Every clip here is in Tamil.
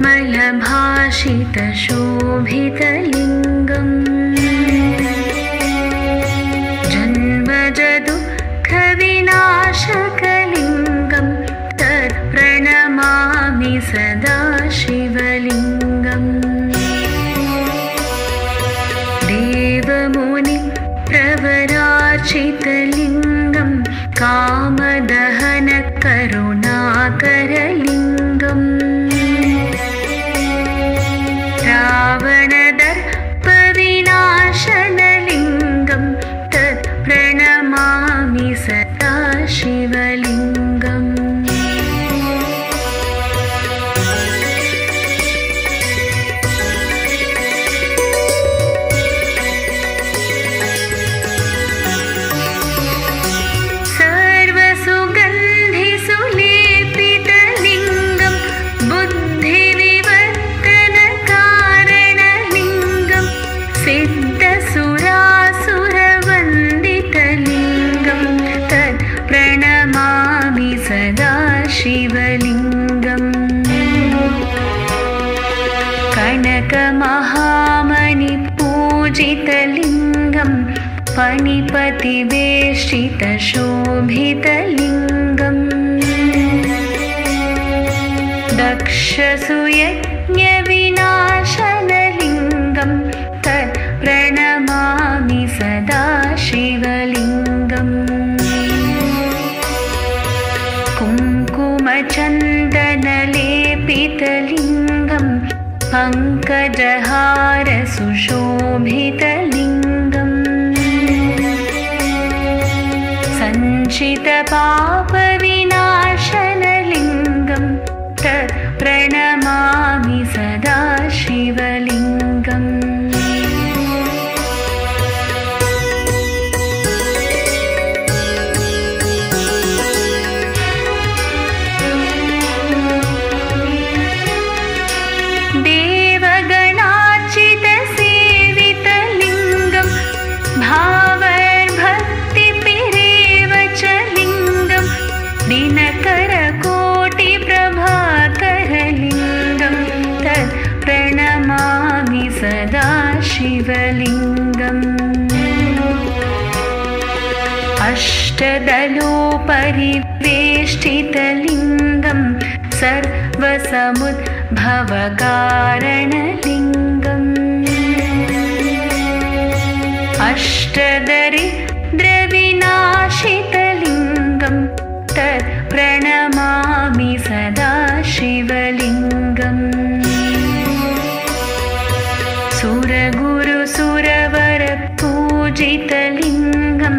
मलभाषितशोभितलिङ्गम् जन्मजदुःखविनाशकलिङ्गं तत्प्रणमामि सदा शिवलिङ्गम् देवमुनि प्रवरार्चितलिङ्गं कामदहनकरुणाकरलिङ्गम् रावणदर्पविनाशनलिङ्गं तत्प्रणमामि सदा शिवलिङ्गम् सर्वसुगन्धिसुलेपितलिङ्गं बुद्धिविवर्तनकारणलिङ्गं सिद्धसुरासुरवन्दितलिङ्गं तत्प्रणमामि सदा शिवलिङ्गम् कनकमहामणिपूजितलिङ्गं फणिपतिवेष्टितशोभितलिङ्गम् दक्षसुयज्ञविनाशनलिङ्गं तत्प्रणमामि सदा शिवलिङ्गम् कुङ्कुमचन्दनलेपितलिङ्गं पङ्कजहारसुशोभितलिङ्गम् सञ्चितपापविनाशनलिङ्गं तत्प्रणमामि सदा शिवलिङ्गम् देवगणार्चितसेवितलिङ्गं भावैर्भक्तिभिरेवचलिङ्गं दिनकरकोटिप्रभाकरलिङ्गं तत्प्रणमामि सदा शिवलिङ्गम् अष्टदलोपरिवेष्टितलिङ्गं सर्वसमुद्भवकारणलिङ्गम् अष्टदरिद्रविनाशितलिङ्गं तत्प्रणमामि सदा शिवलिङ्गम् सुरगुरुसुरवरपूजितलिङ्गं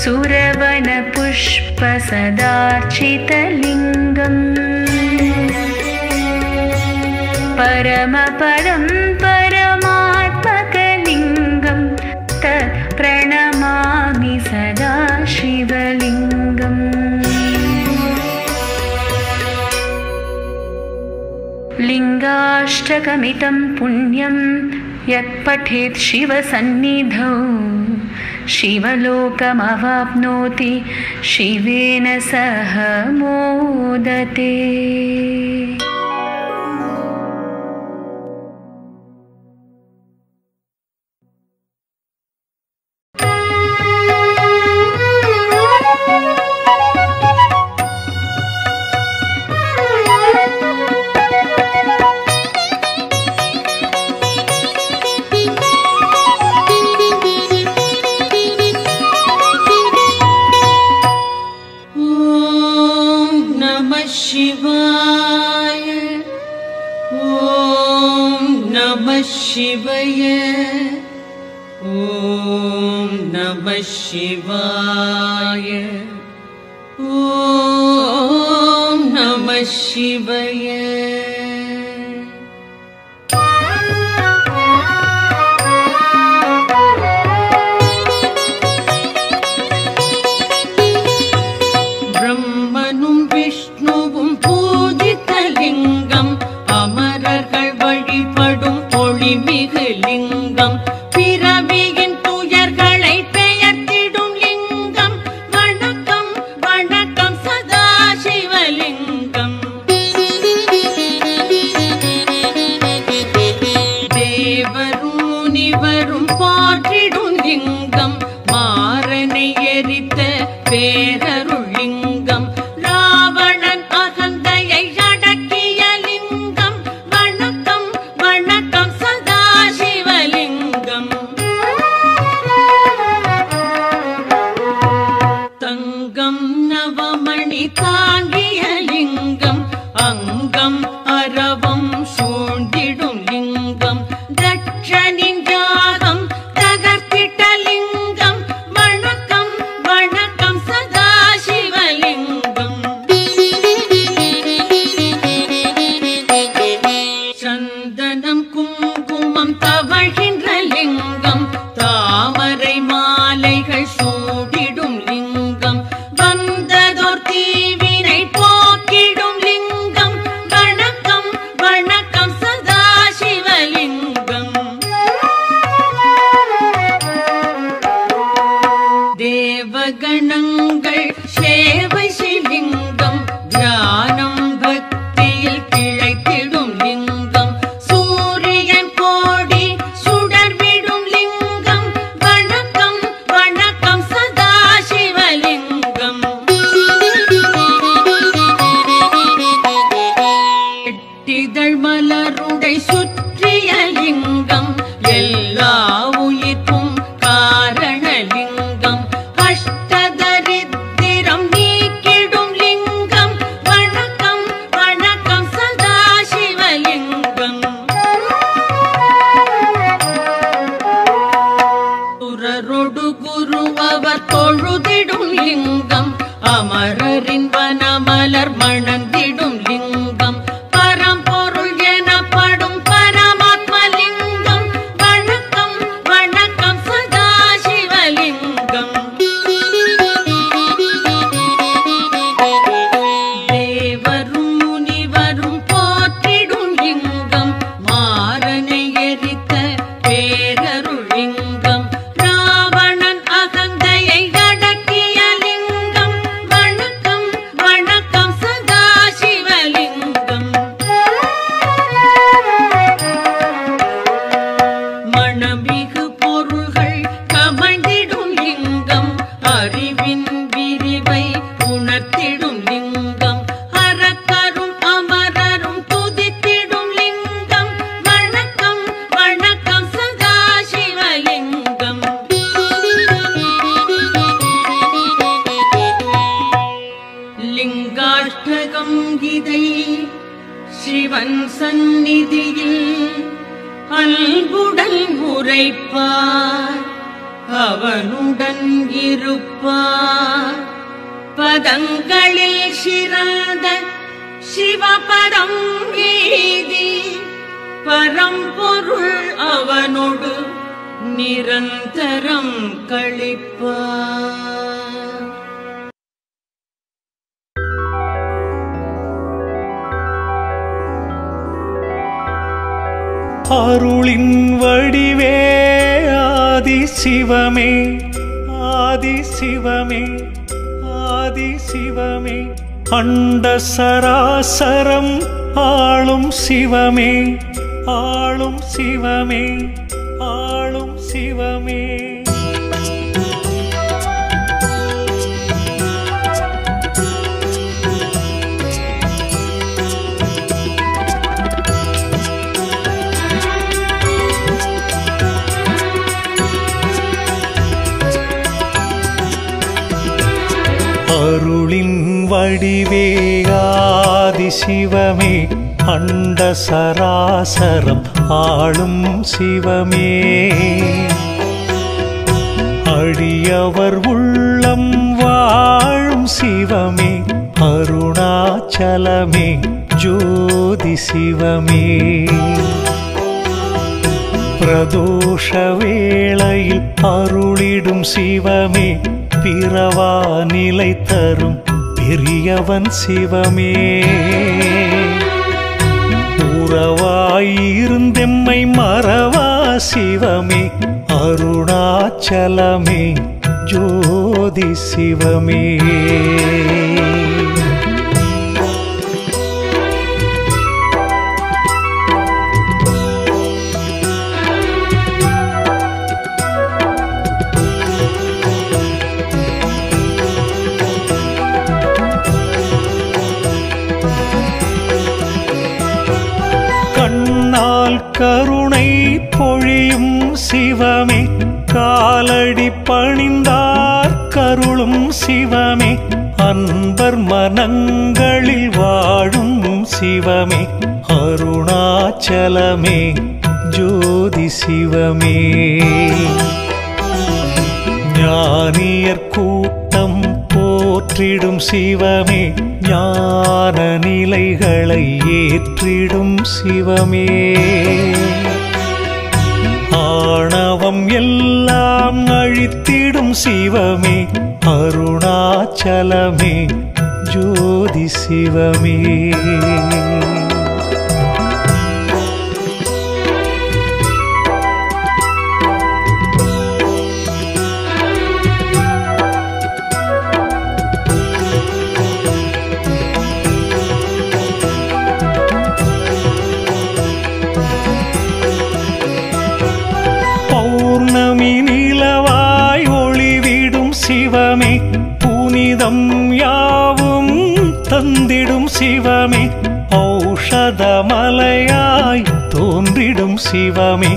सुरवनपुष्पसदार्चितलिङ्गम् परमपदं परमात्मकलिङ्गं तत्प्रणमामि सदा शिवलिङ्गम् लिङ्गाष्टकमितं पुण्यं यत्पठेत् शिवसन्निधौ शिवलोकमवाप्नोति शिवेन सह मोदते। शिवाय ॐ नमः शिवाय ॐ नमः शिवाय ब्रह्मनुं विष्णुवुं पूजितलिङ्गम् अमरர்கள் வழிபடும் ஒளிமிகு லிங்கம் பிறவியின் துயர்களை பெயர்த்திடும் லிங்கம் வணக்கம் வணக்கம் சதா சிவலிங்கம் யாவும் சூழ்ந்திடும் லிங்கம் தட்சனின் யாகம் தகர்த்திட்ட லிங்கம் வணக்கம் வணக்கம் சதாசிவலிங்கம் சந்தனம் குங்குமம் தவழ்கின்ற லிங்கம் தாமரை மாலைகள் சூடிடும் லிங்கம் வந்ததோர் தீவினை போக்கிடும் லிங்கம் வணக்கம் வணக்கம் சதாசிவலிங்கம் தேவகணங்கள் சேவை சிலிங்கம் தியானம் பக்தியில் கிளைத்திடும் லிங்கம் சூரியன் கோடி சுடர்விடும் லிங்கம் வணக்கம் வணக்கம் சதாசிவலிங்கம் எட்டிதழ் மலருடை சுற்றிய லிங்கம் எல்லா உயிர்க்கும் காரணலிங்கம் அஷ்டதரித்திரம் நீக்கிடும் லிங்கம் வணக்கம் வணக்கம் சதாசிவலிங்கம் சுரரொடு குரு அவர் தொழுதிடும் லிங்கம் அமரரின் வனமலர் மணந்திடும் லிங்கம் பரம்பொருள் எனப்படும் பரமாத்மலிங்கம் வணக்கம் வணக்கம் சதாசிவலிங்கம் தேவரும் முனிவரும் போற்றிடும் லிங்கம் மாறனை எரித்த பேரருள் லிங்கம் ராவணன் அகந்தையை அடக்கிய லிங்கம் வணக்கம் வணக்கம் சதாசிவலிங்கம் மணமிகு பொருள்கள் கமழ்ந்திடும் லிங்கம் அறிவின் விரிவை உணர்த்திடும் லிங்கம் அரக்கரும் அமரரும் துதித்திடும் லிங்கம் வணக்கம் வணக்கம் சதாசிவலிங்கம் லிங்காஷ்டகம் இதை சிவன் சந்நிதியில் அன்புடன் உரைப்பார் அவனுடன் இருப்பார் பதங்களில் சிறந்த சிவபரம் வீதி பரம்பொருள் அவனோடு நிரந்தரம் கழிப்பார் அருளின் வடிவே ஆதி சிவமே ஆதி சிவமே ஆதி சிவமே அண்ட சராசரம் ஆளும் சிவமே ஆளும் சிவமே ஆளும் சிவமே அருளின் வடிவே ஆதி சிவமே அண்ட சராசரம் ஆளும் சிவமே அடியவர் உள்ளம் வாழும் சிவமே அருணாச்சலமே ஜோதி சிவமே பிரதோஷ வேளையில் அருளிடும் சிவமே பிறவா நிலை தரும் பெரியவன் சிவமே உறவாயிருந்தெம்மை மறவா சிவமே அருணாச்சலமே ஜோதி சிவமே கண்ணால் கருணை பொழியும் சிவமே காலடி பணிந்தார் கருளும் சிவமே அன்பர் மனங்களில் வாழும் சிவமே அருணாச்சலமே ஜோதி சிவமே. ஞானியர் கூட்டம் போற்றிடும் சிவமே, ஞான நிலைகளை ஏற்றிடும் சிவமே. ஆணவம் எல்லாம் அழித்திடும் சிவமே, அருணாச்சலமே ஜோதி சிவமே. பௌர்ணமி நிலவாய் ஒளிவிடும் சிவமே, புனிதம் யாவும் தந்திடும் சிவமே. ஔஷதமலையாய் தோன்றிடும் சிவமே,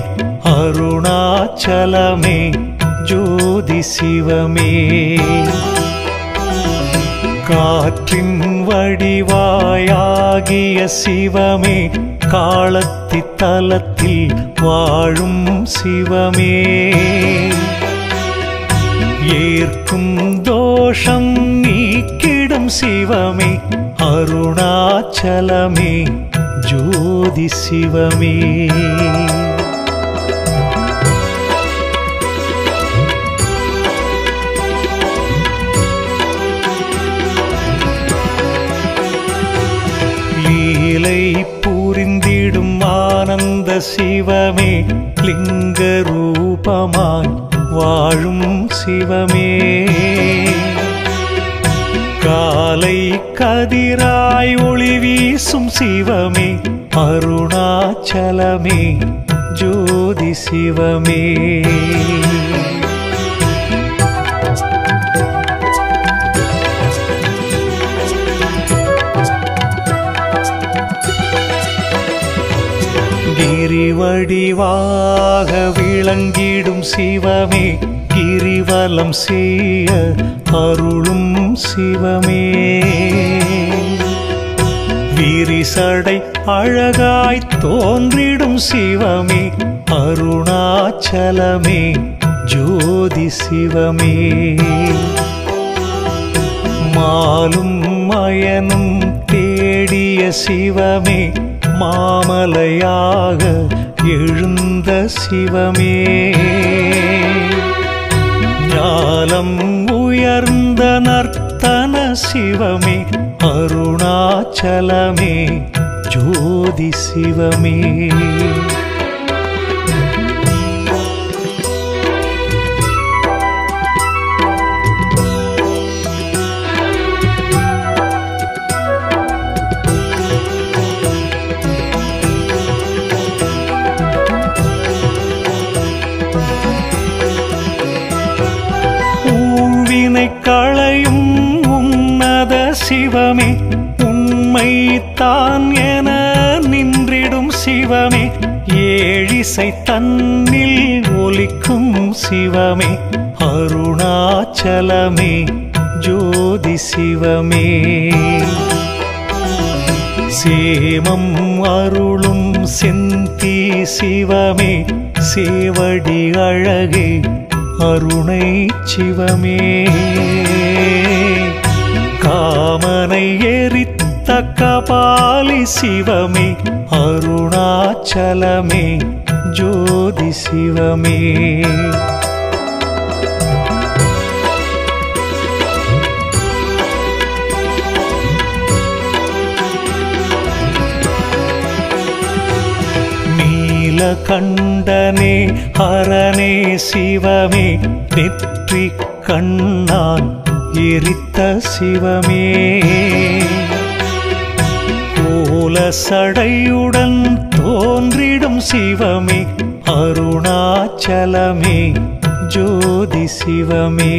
அருணாச்சலமே ஜோதி சிவமே. காற்றின் வடிவாயாகிய சிவமே, காலத்தி தலத்தில் வாழும் சிவமே. ஏற்கும் தோஷம் நீக்கிடும் சிவமே, அருணாச்சலமே ஜோதி சிவமே. லீலை புரிந்திடும் ஆனந்த சிவமே, லிங்க ரூபமாய் வாழும் சிவமே. காலை கதிராய் ஒளி வீசும் சிவமே, அருணாச்சலமே ஜோதி சிவமே. கிரிவடிவாக விளங்கிடும் சிவமே, கிரிவலம் செய்ய அருளும் சிவமே. விரிசடை அழகாய் தோன்றிடும் சிவமே, அருணாச்சலமே ஜோதி சிவமே. மாலும் மயனும் தேடிய சிவமே, மாமலையாக எழுந்த சிவமே. ஞானம் உயர்ந்த நர்த்தன சிவமே, அருணாச்சலமே ஜோதி சிவமே. களையும் உன்னத சிவமே, உண்மை தான் என நின்றிடும் சிவமே. ஏழிசை தன்னில் ஒலிக்கும் சிவமே, அருணாச்சலமே ஜோதி சிவமே. சேமம் அருளும் செந்தி சிவமே, சேவடி அழகே அருணை சிவமே. காமனை எரித்த கபாலி சிவமே, அருணாச்சலமே ஜோதி சிவமே. நீலகண்டனே ஹரனே சிவமே, நெற்றி கண்ணான் எரித்த சிவமே. கோலசடையுடன் தோன்றிடும் சிவமே, அருணாச்சலமே ஜோதி சிவமே.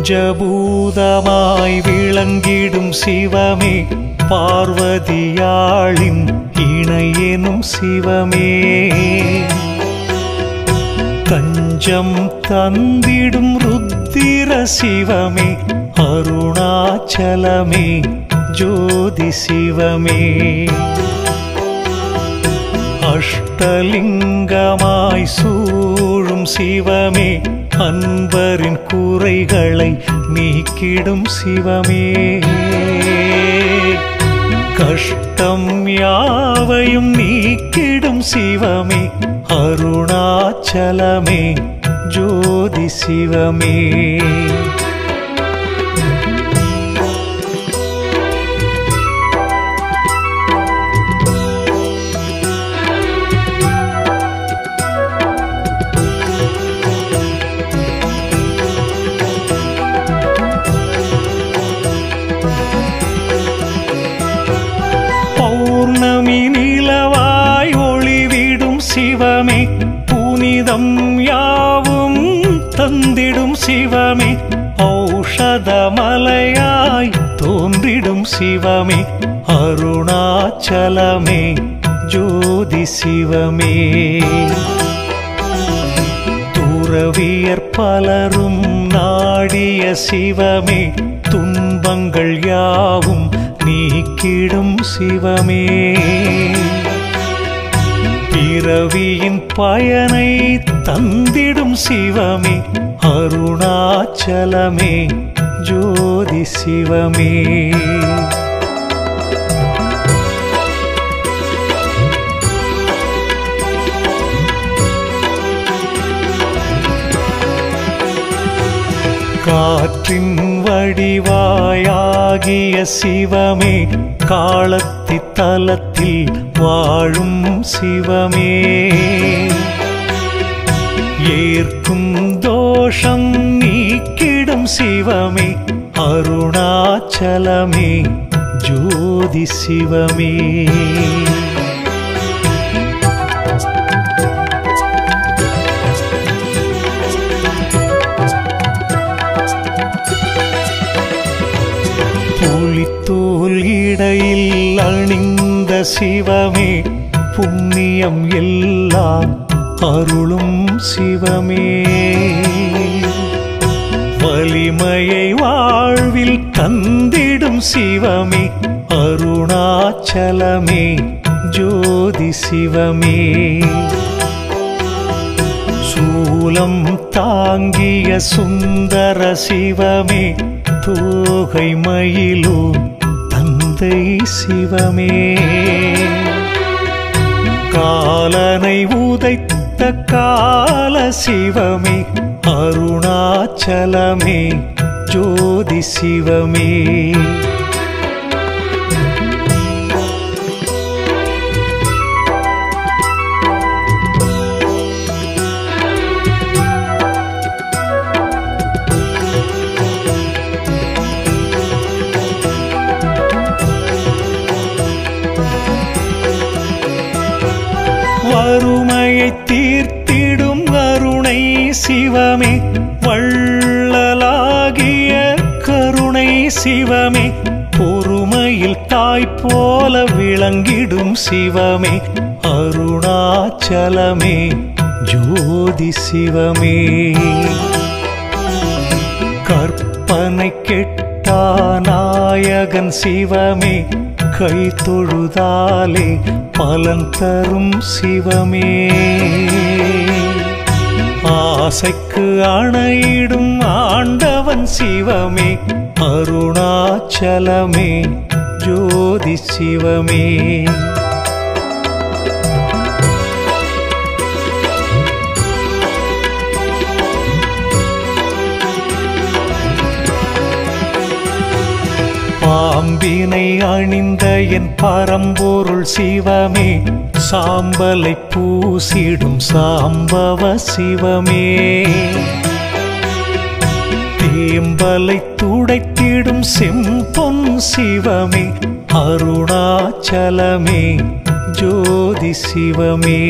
பஞ்சபூதமாய் விளங்கிடும் சிவமே, பார்வதியாளின் இணையெனும் சிவமே. தஞ்சம் தந்திடும் ருத்திர சிவமே அருணாச்சலமே ஜோதி சிவமே அஷ்டலிங்கமாய் சூழும் சிவமே அன்பரின் குறைகளை நீக்கிடும் சிவமே கஷ்டம் யாவையும் நீக்கிடும் சிவமே அருணாச்சலமே ஜோதி சிவமே பௌர்ணமி நிலவாய் ஒளிவிடும் சிவமே புனிதம் யாவும் தந்திடும் சிவமே ஔஷதமலையாய் தோன்றிடும் சிவமே அருணாச்சலமே ஜோதி சிவமே துறவியர் பலரும் நாடிய சிவமே துன்பங்கள் யாவும் நீக்கிடும் சிவமே பிறவியின் பயனை தந்திடும் சிவமே அருணாச்சலமே ஜோதி சிவமே காற்றின் வடிவாயாகிய சிவமே காலத்தி தலத்தில் வாழும் சிவமே ஏற்கும் தோஷம் நீக்கிடும் சிவமே அருணாச்சலமே ஜோதி சிவமே புலித்தோல் இடையில் அணிந்த சிவமே புண்ணியம் எல்லாம் அருளும் சிவமே வலிமையை வாழ்வில் தந்திடும் சிவமே அருணாச்சலமே ஜோதி சிவமே சூலம் தாங்கிய சுந்தர சிவமே தோகை மயிலோ தந்தை சிவமே காலனை உதைத்த கால சிவமே அருணாச்சலமே ஜோதி சிவமே வறுமையை தீர்த்திடும் அருணை சிவமே வள்ளலாகிய கருணை சிவமே பொறுமையில் தாய் போல விளங்கிடும் சிவமே அருணாச்சலமே ஜோதி சிவமே கற்பனை கெட்டா நாயகன் சிவமே கை தொழுதாலே பலன் தரும் சிவமே ஆசைக்கு அணையிடும் ஆண்டவன் சிவமே அருணாச்சலமே ஜோதி சிவமே பாம்பினை அணிந்த என் பரம்பொருள் சிவமே சாம்பலை பூசிடும் சாம்பவ சிவமே தேம்பலை துடைத்திடும் செம்பொன் சிவமே அருணாச்சலமே ஜோதி சிவமே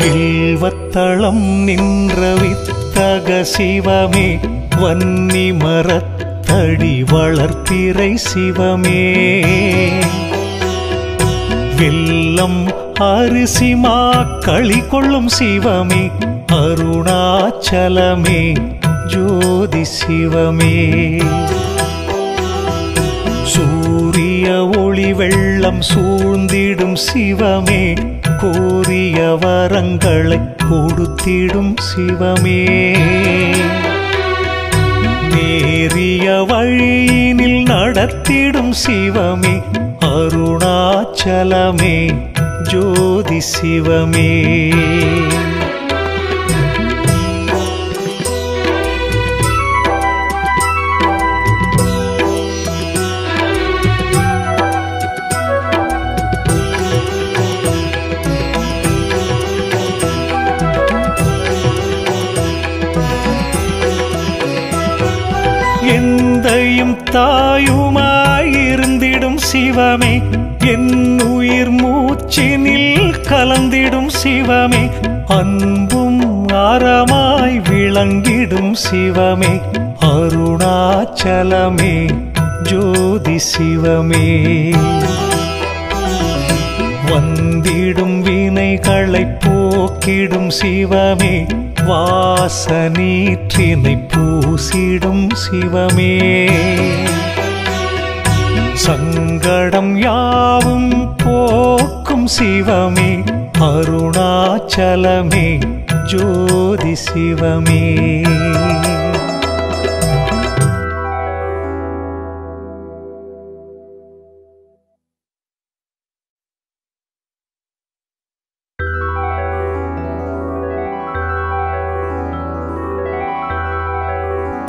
வில்வத்தளம் நின்ற வித்தக சிவமே வன்னி மரத்தடி வளர்ப்பிறை சிவமே வெல்லம் அரிசி மாக்களி கொள்ளும் சிவமே அருணாச்சலமே ஜோதி சிவமே சூரிய ஒளி வெள்ளம் சூழ்ந்திடும் சிவமே கோரிய வரங்களை கொடுத்திடும் சிவமே நேரிய வழியினில் நடத்திடும் சிவமே அருணாச்சலமே ஜோதி சிவமே எந்தையும் தாயுமாயிருந்திடும் சிவமே என் உயிர் மூச்சினில் கலந்திடும் சிவமே அன்பும் அறமாய் விளங்கிடும் சிவமே அருணாச்சலமே ஜோதி சிவமே வந்திடும் வினைகளை போக்கிடும் சிவமே வாசநீற்றினை பூசிடும் சிவமே சங்கடம் யாவும் போக்கும் சிவமே அருணாச்சலமே ஜோதி சிவமே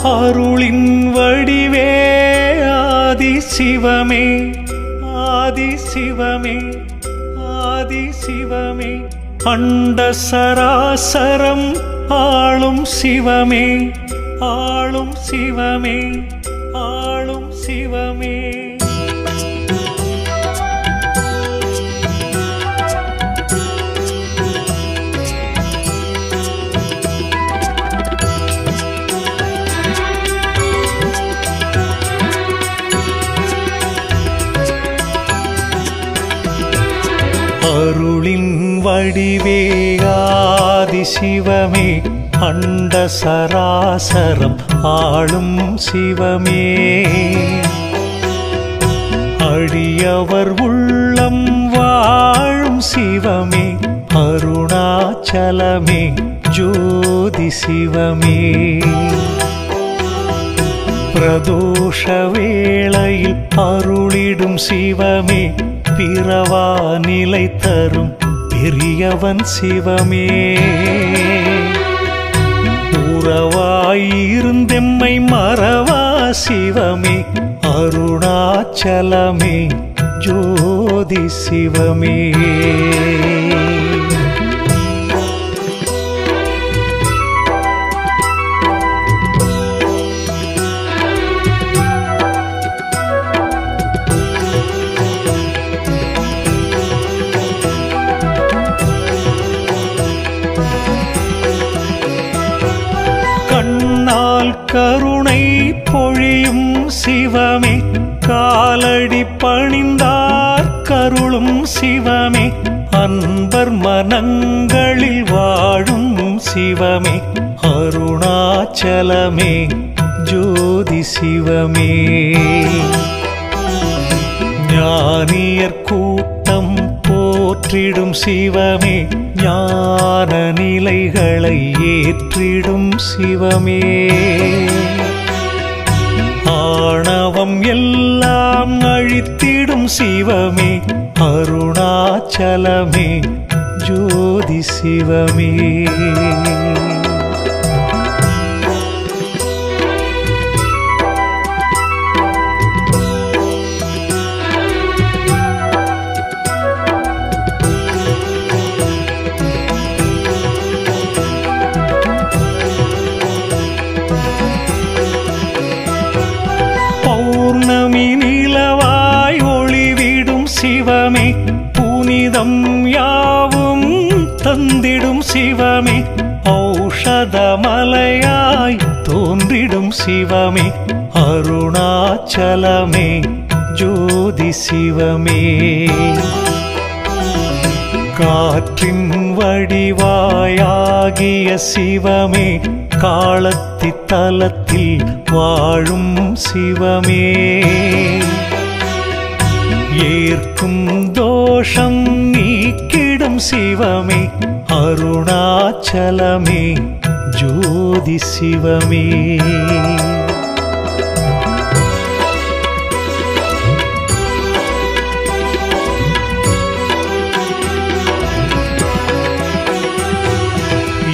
அருளின் வடிவே ஆதி சிவமே ஆதி சிவமே ஆதி சிவமே அண்ட சராசரம் ஆளும் சிவமே ஆளும் சிவமே ஆளும் சிவமே அருளின் வடிவே ஆதி சிவமே அண்ட சராசரம் ஆளும் சிவமே அடியவர் உள்ளம் வாழும் சிவமே அருணாச்சலமே ஜோதி சிவமே பிரதோஷ வேளையில் அருளிடும் சிவமே பிறவா நிலை தரும் பெரியவன் சிவமே உறவாயிருந்தெம்மை மறவா சிவமே அருணாச்சலமே ஜோதி சிவமே கருணை பொழியும் சிவமே காலடி பணிந்தார் கருளும் சிவமே அன்பர் மனங்களில் வாழும் சிவமே அருணாச்சலமே ஜோதி சிவமே ஞானியர் கூட்டம் போற்றிடும் சிவமே ஞான நிலைகளை ஏற்றிடும் சிவமே ஆணவம் எல்லாம் அழித்திடும் சிவமே அருணாச்சலமே ஜோதி சிவமே நிலவாய் ஒளிவிடும் சிவமே புனிதம் யாவும் தந்திடும் சிவமே சிவமே அருணாச்சலமே ஜோதி சிவமே. காற்றின் வடிவாயாகிய சிவமே காலத்தி தலத்தில் வாழும் சிவமே. ஏற்கும் தோஷம் நீக்கிடும் சிவமே அருணாச்சலமே ஜோதி சிவமே.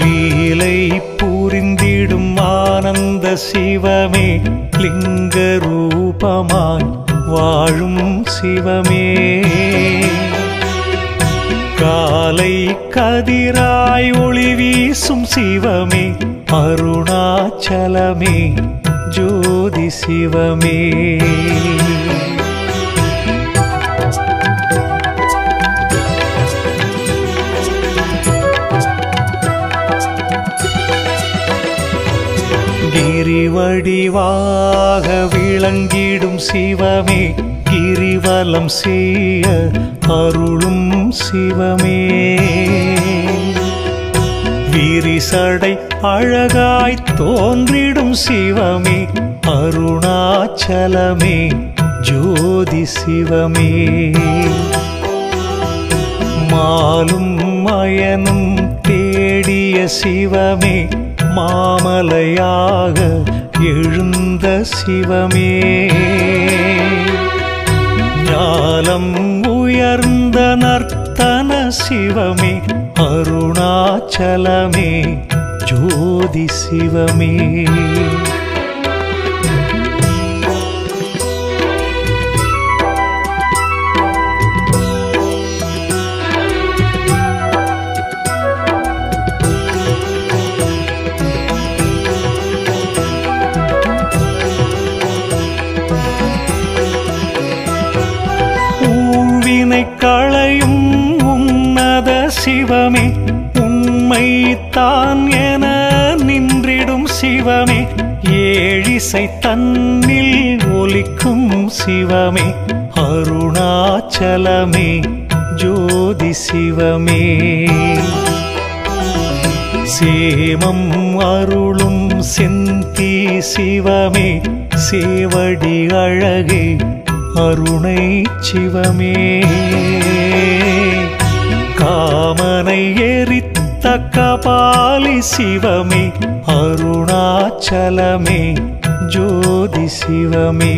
லீலை புரிந்திடும் ஆனந்த சிவமே லிங்க ரூபமாய் வாழும் சிவமே. காலை கதிராய் ஒளி வீசும் சிவமே அருணாச்சலமே ஜோதி சிவமே. கிரிவடிவாக விளங்கிடும் சிவமே கிரிவலம் செய்ய அருளும் சிவமே. விரிசடை அழகாய் தோன்றிடும் சிவமே அருணாச்சலமே ஜோதி சிவமே. மாலும் மயனும் தேடிய சிவமே மாமலையாக எழுந்த சிவமே. ஞானம் உயர்ந்த நர்த்தன சிவமே அருணாச்சலமே ஜோதி சிவமே. களையும் உன்னத சிவமே உண்மை தான் என நின்றிடும் சிவமே. ஏழிசை தன்னில் ஒலிக்கும் சிவமே அருணாச்சலமே ஜோதி சிவமே. சேமம் அருளும் செந்தி சிவமே சேவடி அழகே அருணை சிவமே. காமனை எரித்த கபாலி சிவமே அருணாச்சலமே ஜோதி சிவமே.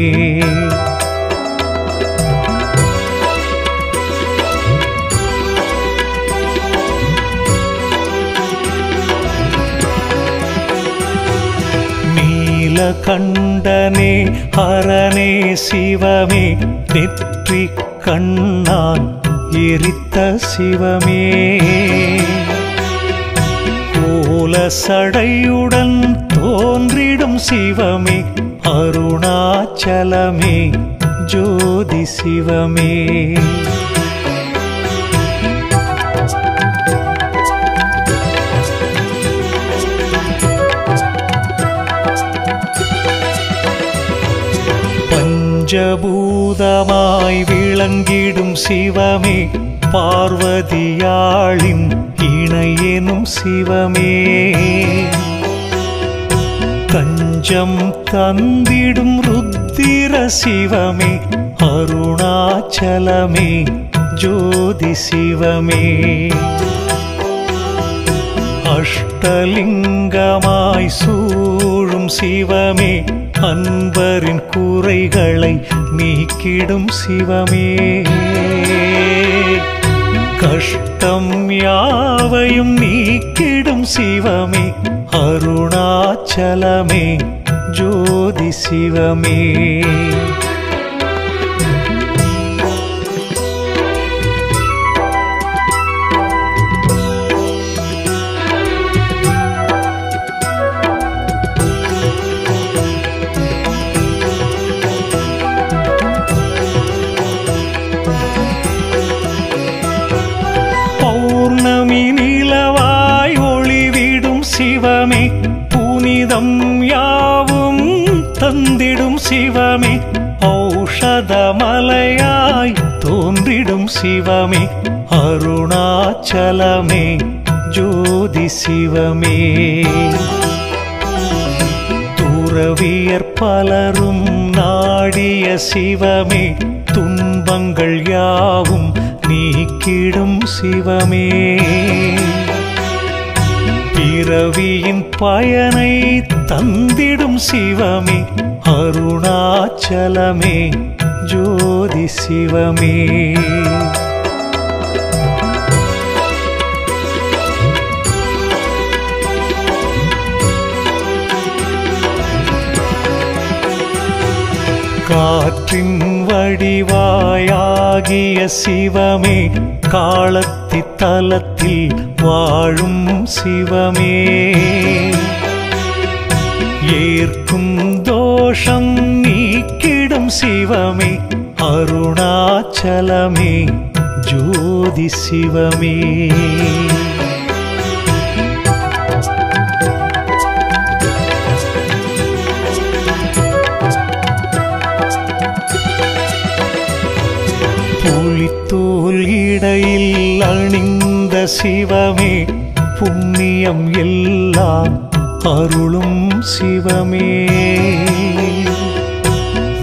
கண்டனே ஹரனே சிவமே நெற்றி கண்ணான் எரித்த சிவமே. கோல சடையுடன் தோன்றிடும் சிவமே அருணாச்சலமே ஜோதி சிவமே. பஞ்சபூதமாய் விளங்கிடும் சிவமே பார்வதியாளின் இணையெனும் சிவமே. கஞ்சம் தந்திடும் ருத்திர சிவமே அருணாச்சலமே ஜோதி சிவமே. அஷ்டலிங்கமாய் சூழும் சிவமே அன்பரின் குறைகளை நீக்கிடும் சிவமே. கஷ்டம் யாவையும் நீக்கிடும் சிவமே அருணாச்சலமே ஜோதி சிவமே. பௌர்ணமி நிலவாய் ஒளிவிடும் சிவமே புனிதம் யாவும் நீக்கிடும் சிவமே ஔஷதமலையாய் தோன்றிடும் சிவமே அருணாச்சலமே ஜோதி சிவமே துறவியர் பலரும் நாடிய சிவமே துன்பங்கள் யாவும் நீக்கிடும் சிவமே பிறவியின் பயனை தந்திடும் சிவமே அருணாச்சலமே ஜோதி சிவமே காற்றின் வடிவாயாகிய சிவமே காலத்தி தலத்தில் வாழும் சிவமே ஏற்கும் தோஷம் நீக்கிடும் சிவமே அருணாச்சலமே ஜோதி சிவமே புலித்தோல் இடையில் அணிந்த சிவமே புண்ணியம் எல்லாம் அருளும் சிவமே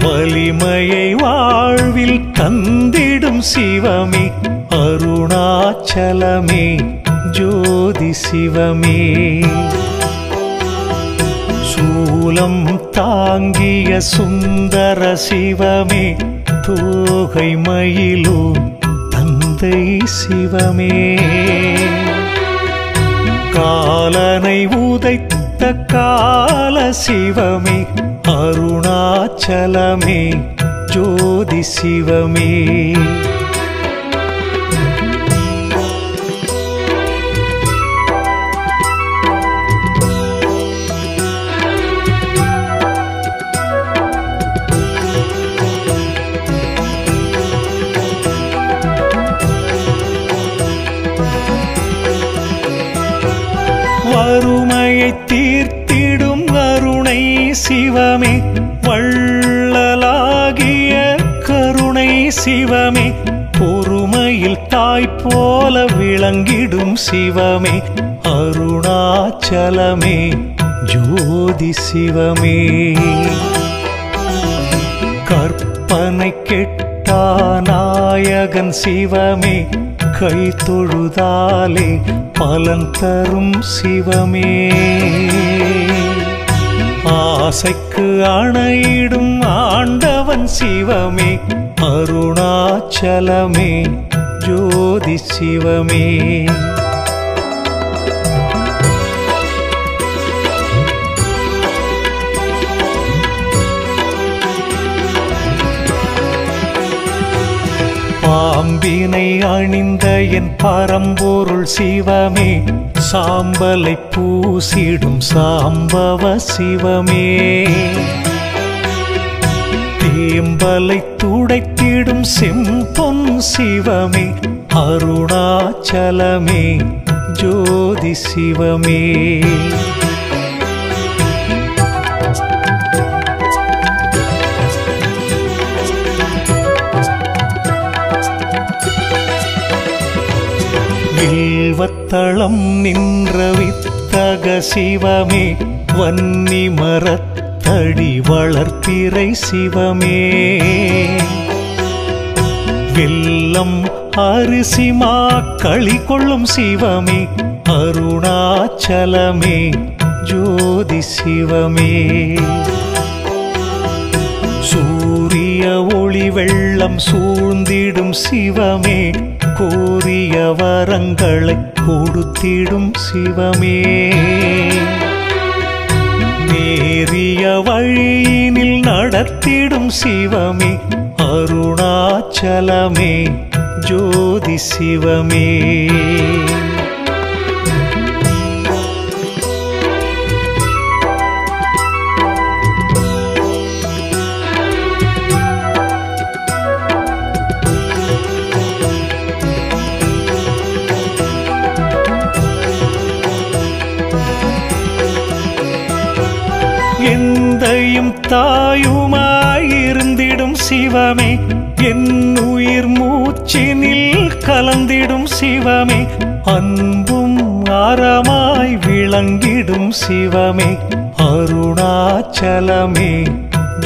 வலிமையை வாழ்வில் தந்திடும் சிவமே அருணாச்சலமே ஜோதி சிவமே சூலம் தாங்கிய சுந்தர சிவமே தோகை மயிலும் தந்தை சிவமே காலனை உதைத்த கால சிவமே அருணாச்சலமே ஜோதி சிவமே வறுமையை தீர்த்திடும் அருணை சிவமே வள்ளலாகிய கருணை சிவமே பொறுமையில் தாய் போல விளங்கிடும் சிவமே அருணாச்சலமே ஜோதி சிவமே கற்பனை கெட்டா நாயகன் சிவமே கை தொழுதாலே பலன் தரும் சிவமே ஆசைக்கு அணையிடும் ஆண்டவன் சிவமே அருணாச்சலமே ஜோதி சிவமே பாம்பினை அணிந்த என் பரம்பொருள் சிவமே சாம்பலை பூசிடும் சாம்பவ சிவமே தேம்பலை துடைத்திடும் செம்பொன் சிவமே அருணாச்சலமே ஜோதி சிவமே வில்வத்தளம் நின்ற வித்தக சிவமே வன்னி மரத்தடி வளர்ப்பிறை சிவமே வெல்லம் அரிசி மாக்களி கொள்ளும் சிவமே அருணாச்சலமே ஜோதி சிவமே சூரிய ஒளி வெள்ளம் சூழ்ந்திடும் சிவமே கோரிய வரங்களை கொடுத்திடும் சிவமே நேரிய வழியினில் நடத்திடும் சிவமே அருணாச்சலமே ஜோதி சிவமே எந்தையும் தாயுமாயிருந்திடும் சிவமே, என் உயிர் மூச்சினில் கலந்திடும் சிவமே, அன்பும் அறமாய் விளங்கிடும் சிவமே, அருணாச்சலமே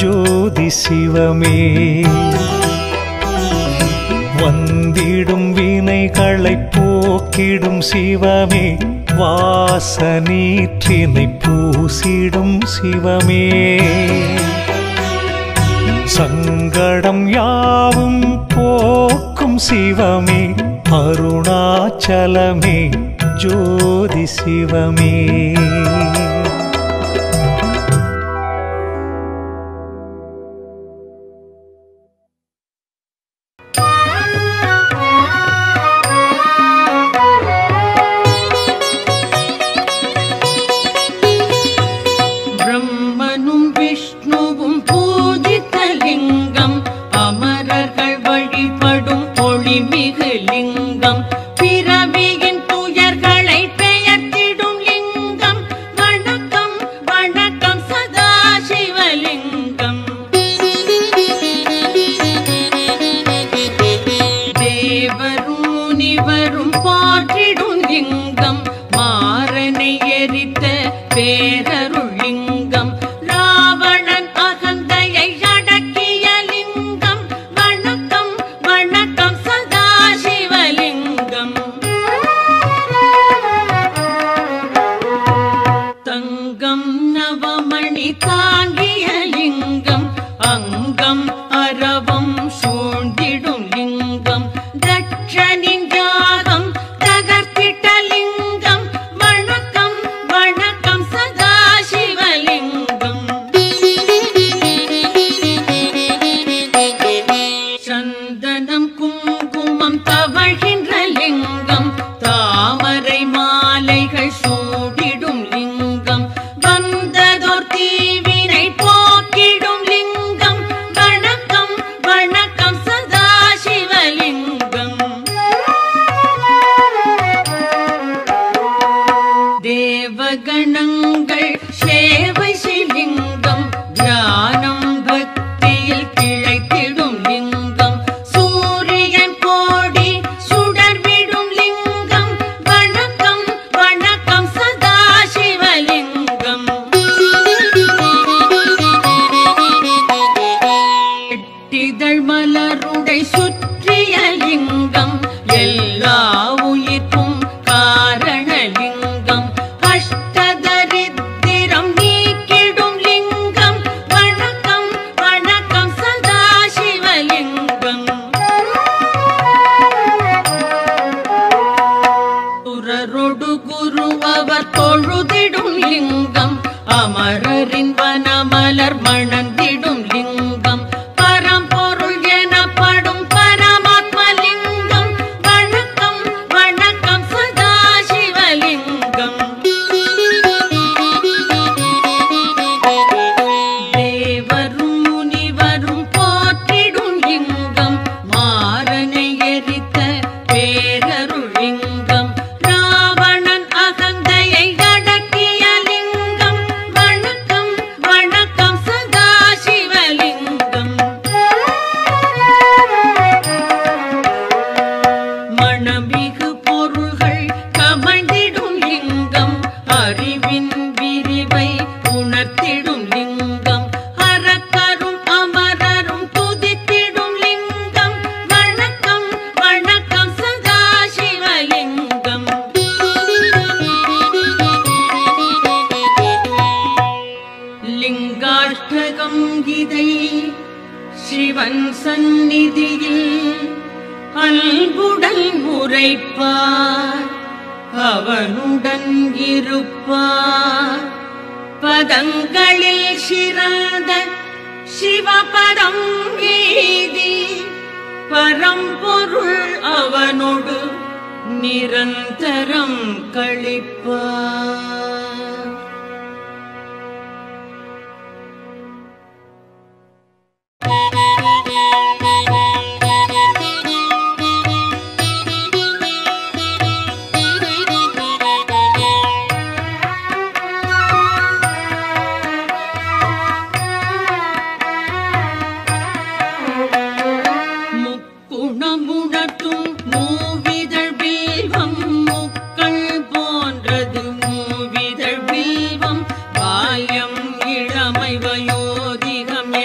ஜோதி சிவமே. வந்திடும் வினைகளை போக்கிடும் சிவமே, வாசநீற்றினை பூசிடும் சிவமே, சங்கடம் யாவும் போக்கும் சிவமே, அருணாச்சலமே ஜோதி சிவமே.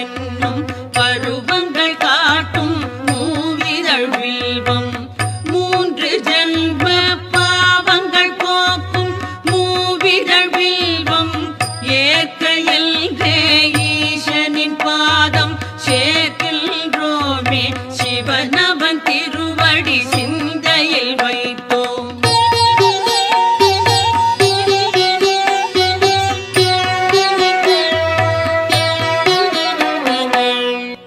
என்னும் பருவங்கள் காட்டும் மூவிதழ் வில்வம் மூன்று ஜென்ம பாவங்கள் போக்கும் மூவிதழ் வில்வம் ஏற்க எல்கே ஈசனின் பாதம் சேர்க்கின்றோமே சிவனவன் திருவடி சிந்தையில் வைத்தோம்.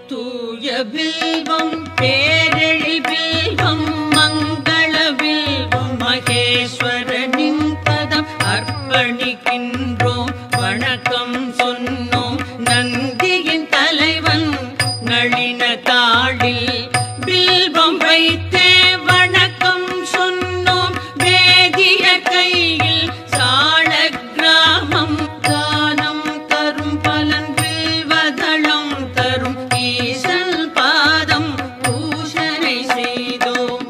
தூய வில்வம் பேரெழி வில்வம் மங்கள வில்வம் மகேஸ்வரனின் பதம் அர்ப்பணிக்கின்றோம் வணக்கம் சொன்னோம் நந்தியின் தலைவன் நளின தாளில் வில்வம் வைத்தே வணக்கம் சொன்னோம் வேதிய கையில் சால கிராமம் தானம் தரும் பலன் வில்வதளம் தரும் ஈசன் பாதம் பூஷனை செய்தோம்.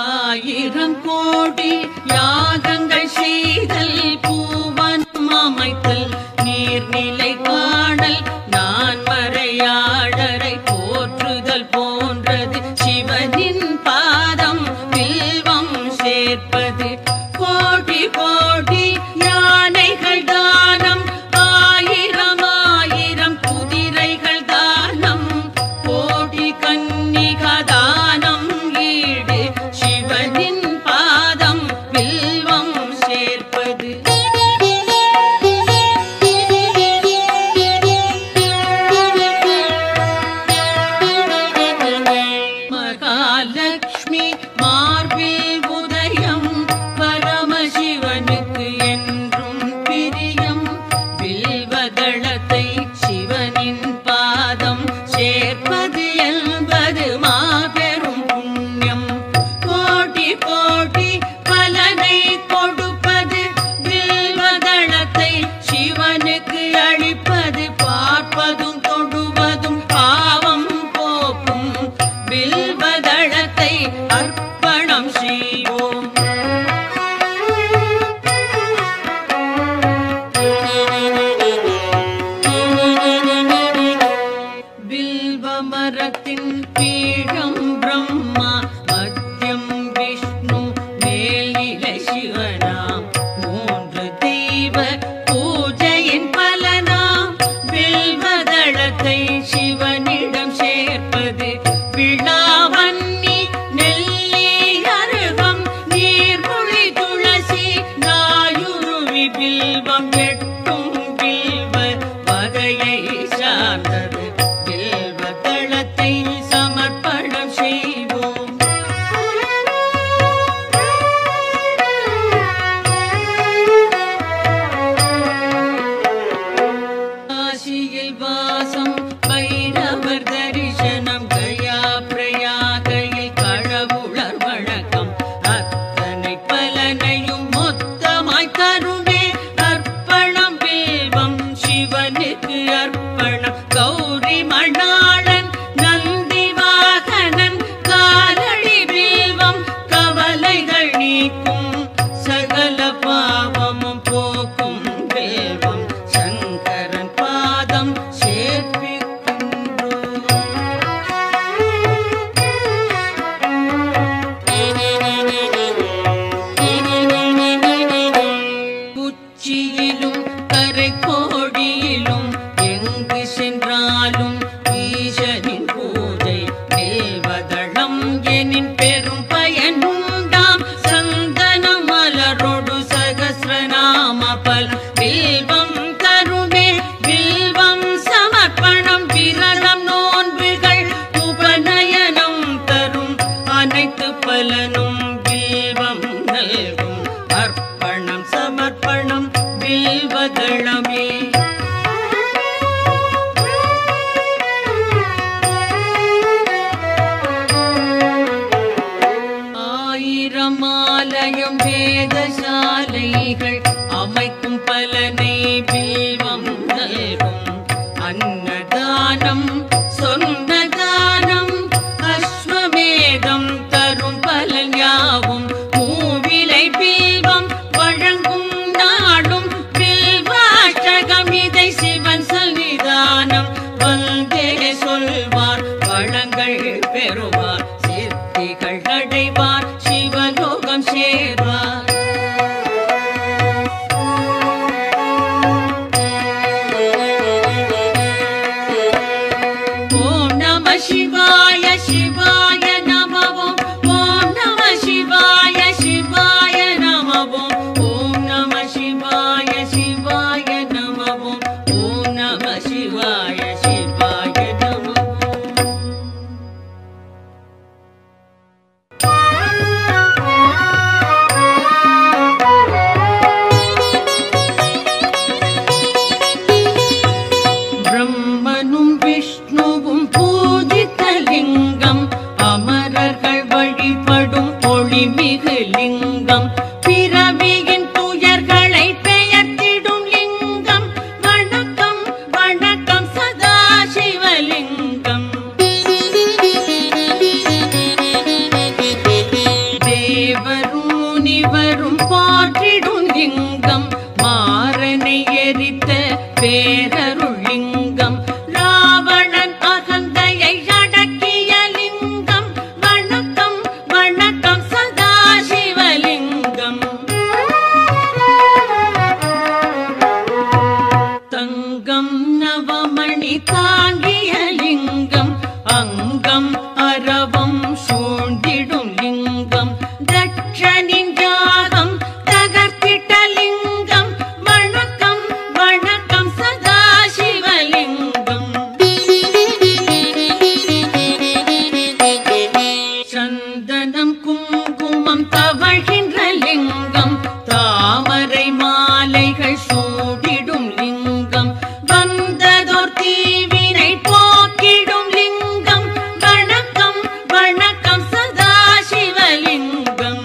ஆயிரம் கோடி யாகங்கள் செய்தல் பூவனம் அமைத்தல் நீர்நிலை காணல் நான் மறையாளரை போற்றுதல் போன்றது சிவனின் பாதம் வில்வம் சேர்ப்பது கோடி கோடி யானைகள் தானம் ஆயிரம் ஆயிரம் குதிரைகள் தானம் கோடி கன்னிகா தானம் ஈடு சிவனின் பாதம் வில்வம் சேர்ப்பது. மகாலட்சுமி மார்பில் உதயம் பரமசிவனுக்கு என்றும் பிரியம் வில்வதளத்தை சிவனின் பாதம் சேர்ப்பது என்பது மாபெரும் புண்ணியம் கோடி கோடி பலனை கொடுப்பது வில்வதளத்தை சிவனுக்கு அளிப்பது பார்ப்பதும் தொடுவதும் பாவம் போக்கும் வில்வதளத்தை அர்ப்பணம் செய்வோம். வில்வ மரத்தின் பீடம் பிரம்மா மத்தியம் விஷ்ணு மேல்நிலை சிவனாம் மூன்று தெய்வ பூஜையின் பலனாம் வில்வதளத்தை சிவனிடம் சேர்ப்பது விழாவன்னி நெல்லி அருகம் நீர்மொழி துளசி நாயுருவி வில்வம் எட்டும் வில்வ வகையை சார்ந்தது வில்வதளத்தை சமர்ப்பணம் செய்வோம். காசியில் வாசம் பைரவர் தரிசனம் கயா பிரயாகையில் கடவுளர் வணக்கம் அத்தனை பலனையும் மொத்தமாய் தருமே அர்ப்பணம் வில்வம் சிவனுக்கு அர்ப்பணம் கௌரி மணாளன் நந்தி வாகனன் காலடி வில்வம் கவலைகள் நீக்கும் சகல பாவமும் போக்கும் வில்வம் சங்கரன் பாதம் சேர்ப்பிக்கின்றோம். உச்சியிலும் கரை கோடியிலும் எங்கு சென்றாலும் ஈசனின் பூஜை வில்வதளம் எனின் பெரும் பயனுண்டாம் சந்தன மலரோடு சகஸ்ரநாம பல் வில்வம் தருமே வில்வம் சமர்ப்பணம் விரதம் நோன்புகள் உபநயனம் தரும் அனைத்து பலனும் வில்வம் நல்கும் அர்ப்பணம் சமர்ப்பணம் வில்வதளமே. ஆயிரம் ஆலயம் வேதசாலைகள் அமைக்கும் பலனை வில்வம் நல்கும் அன்னதானம் சொன்னதானம் அஸ்வமேதம் தரும் பலன் யாவும் மூவி செய்வார். ஓம் நம சிவாய சிவாய நமவோம். ஓம் நம சிவாய சிவாய நமவோம். ஓம் நம சிவாய சிவாய நமவோம். ஓம் நம சிவாய சிவாய நமவோம். பிரம்மனும் விஷ்ணுவும் பூஜித்த லிங்கம், அமரர்கள் வழிபடும் ஒளிமிகு லிங்கம், பிறவியின் துயர்களை பெயர்த்திடும் லிங்கம். வணக்கம் வணக்கம் சதாசிவலிங்கம். தேவரும் முனிவரும் போற்றிடும் லிங்கம், மாறனை எரித்த பேரருள் லிங்கம், ராவணன் அகந்தையை அடக்கிய லிங்கம். வணக்கம் வணக்கம் சதாசிவலிங்கம். தங்கம் நவமணி தாங்கிய லிங்கம், அங்கம் அரவம் சூழ்ந்திடும் லிங்கம், தட்சனின் யாகம் தகர்த்திட்ட லிங்கம். வணக்கம் வணக்கம் சதாசிவலிங்கம். சந்தனம் குங்குமம் தவழ்கின்ற லிங்கம், தாமரை மாலைகள் சூடிடும் லிங்கம், வந்ததோர் தீவினை போக்கிடும் லிங்கம். வணக்கம் வணக்கம் சதாசிவலிங்கம்.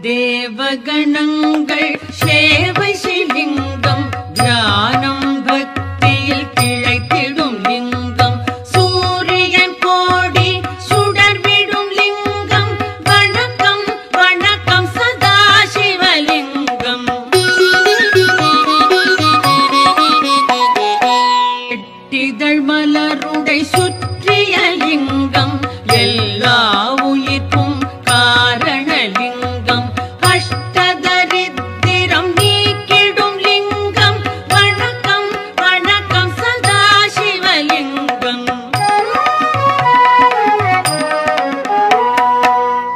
தேவகணங்கள் சேவை சிலிங்கம், தியானம் பக்தியில் திளைத்திடும் லிங்கம், சூரியன் கோடி சுடர்விடும் லிங்கம். வணக்கம் வணக்கம் சதாசிவலிங்கம். எட்டிதழ் மலருடை சுற்றிய லிங்கம், எல்லா உயிர்க்கும் காரணலிங்கம், அஷ்டதரித்திரம் நீக்கிடும் லிங்கம். வணக்கம் வணக்கம் சதாசிவலிங்கம்.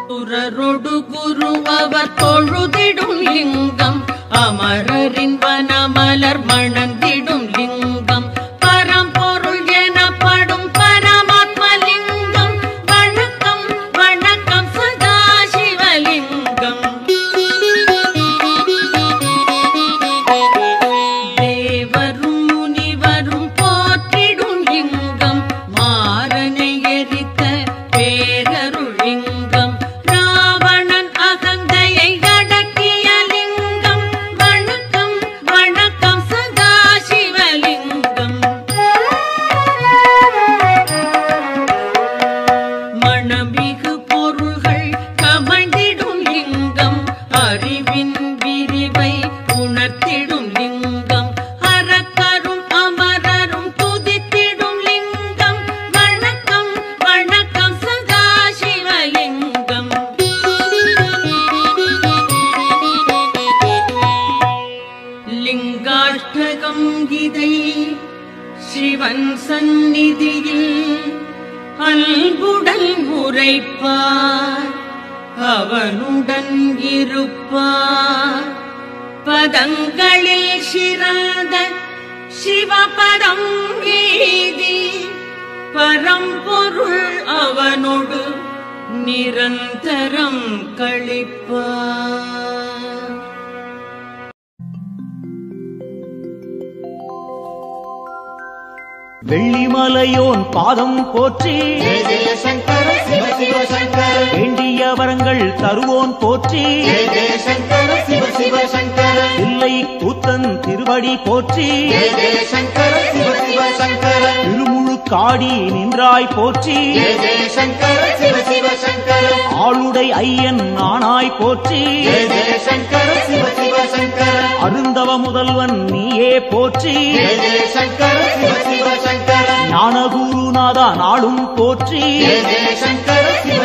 சுரரொடு குரு அவர் தொழுதிடும் லிங்கம், அமரரின் வனமலர் மணந்திடும் லிங்கம், பரம்பொருள் எனப்படும் பரமாத்மலிங்கம். வணக்கம் வணக்கம் சதாசிவலிங்கம். தேவரும் முனிவரும் போற்றிடும் லிங்கம், மாறனை எரித்த பேரருள் லிங்கம், ராவணன் அகந்தையை அடக்கிய லிங்கம். வணக்கம் வணக்கம் சதாசிவலிங்கம். மணமிகு பொருள்கள் கமழ்ந்திடும் லிங்கம், அறிவின் விரிவை உணர்த்திடும் லிங்கம், அரக்கரும் அமரரும் துதித்திடும் லிங்கம். வணக்கம் வணக்கம் சதாசிவலிங்கம். லிங்காஷ்டகம் இதை சிவன் சந்நிதியில் அன்புடன் உரைப்பார், அவனுடன் இருப்பார். பதங்களில் சிறந்த சிவபதம் ஏதி, பரம்பொருள் அவனோடு நிரந்தரம் கழிப்பார். வெள்ளிமலையோன் பாதம் போற்றி, ஜெய ஜெய சங்கர சிவ சிவ சங்கர, வேண்டிய வரங்கள் தருவோன் போற்றி, ஜெய ஜெய சங்கர சிவ சிவ சங்கர, இல்லை கூத்தன் திருவடி போற்றி, ஜெய ஜெய சங்கர சிவ சிவ சங்கர, திருமுழுக்காடி நின்றாய் போற்றி, ஜெய ஜெய சங்கர சிவ சிவ சங்கர, ஆளுடை ஐயன் நானாய் போற்றி, ஜெய ஜெய சங்கர சிவ சிவ சங்கர, அருந்தவ முதல்வன் நீயே போற்றி, ஜெய ஜெய சங்கர சிவ சிவ சங்கர, ஞானகுருநாதா நாளும் போற்றி, ஜெய ஜெய சங்கர சிவ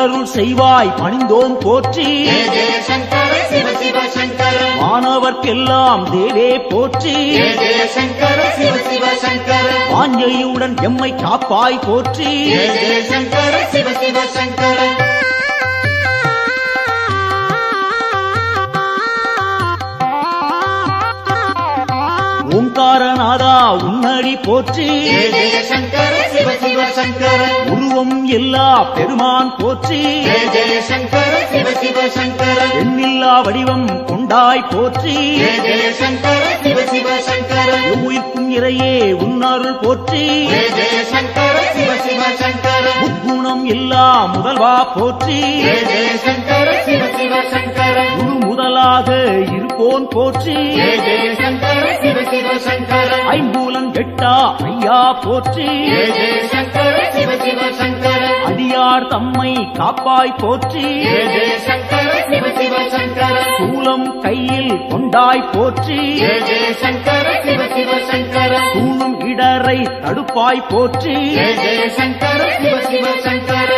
நல்லருள் செய்வாய் பணிந்தோம் போற்றி ஜெய ஜெய சங்கர சிவ சிவ சங்கர மாணவர்க்கெல்லாம் தேவே போற்றி ஜெய ஜெய சங்கர சிவ சிவ சங்கர வாஞ்சையுடன் எம்மை காப்பாய் போற்றி ஜெய ஜெய சங்கர சிவ சிவ சங்கர ஓங்காரநாதா உன்னடி போற்றி ஜெய ஜெய சங்கர சிவ சிவ சங்கர உருவம் எல்லா பெருமான் போற்றி ஜெய ஜெய சங்கர சிவ சிவ சங்கர எண்ணில்லா வடிவம் கொண்டாய் போற்றி ஜெய ஜெய சங்கர சிவ சிவ சங்கர உயிர்க்கும் இறையே உன்னருள் போற்றி ஜெய ஜெய சங்கர சிவ சிவ சங்கர முக்குணம் எல்லா முதல்வா போற்றி ஜெய ஜெய சங்கர சிவ சிவ சங்கர குரு முதலாக இருப்போன் போற்றி ஜெய ஜெய சங்கர சிவ சிவ சங்கர ஐம்பூலன் எட்டா ஐயா போற்றி ஜெய ஜெய சங்கர சிவ சிவ சங்கர அடியார் தம்மை காப்பாய் போற்றி ஜெய ஜெய சங்கர சிவ சிவ சங்கர சூலம் கையில் கொண்டாய் போற்றி ஜெய ஜெய சங்கர சிவ சிவ சங்கர தூணும் இடரை தடுப்பாய் போற்றி ஜெய ஜெய சங்கர சிவ சிவ சங்கர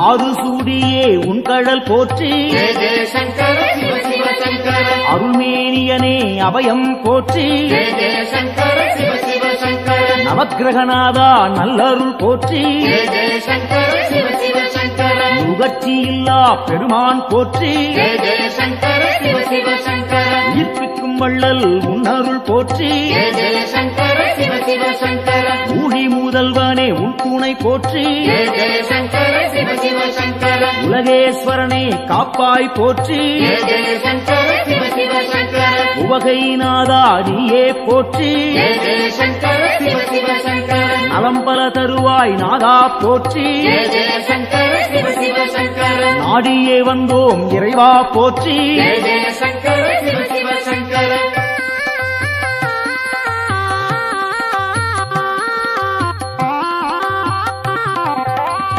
ஆறு சூடியே உன் கடல் போற்றி ஜெய ஜெய சங்கர சிவ சிவ சங்கர அருள்மேனியனே அபயம் போற்றி ஜெய ஜெய சங்கர சிவ சிவ சங்கர நவக்கிரகநாதா நல்லருள் போற்றி ஜெய ஜெய சங்கர சிவ சிவ சங்கர நுகர்ச்சி இல்லா பெருமான் போற்றி ஜெய ஜெய சங்கர சிவ சிவ சங்கர உயிர்ப்பிக்கும் வள்ளல் உன்னருள் போற்றி ஜெய ஜெய சங்கர சிவ சிவ சங்கர ஊழி முதல்வனே உன் துணை போற்றி ஜெய ஜெய சங்கர சிவ சிவ சங்கர உலகேஸ்வரனே காப்பாய் போற்றி ஜெய ஜெய சங்கர சிவ சிவ சங்கர உவகைநாதா நீயே போற்றி ஜெய ஜெய சங்கர சிவ சிவ சங்கர நலம்பல தருவாய் நாதா போற்றி ஜெய ஜெய சங்கர சிவ சிவ சங்கர நாடியே வந்தோம் இறைவா போற்றி ஜெய ஜெய சங்கர சிவ சிவ சங்கர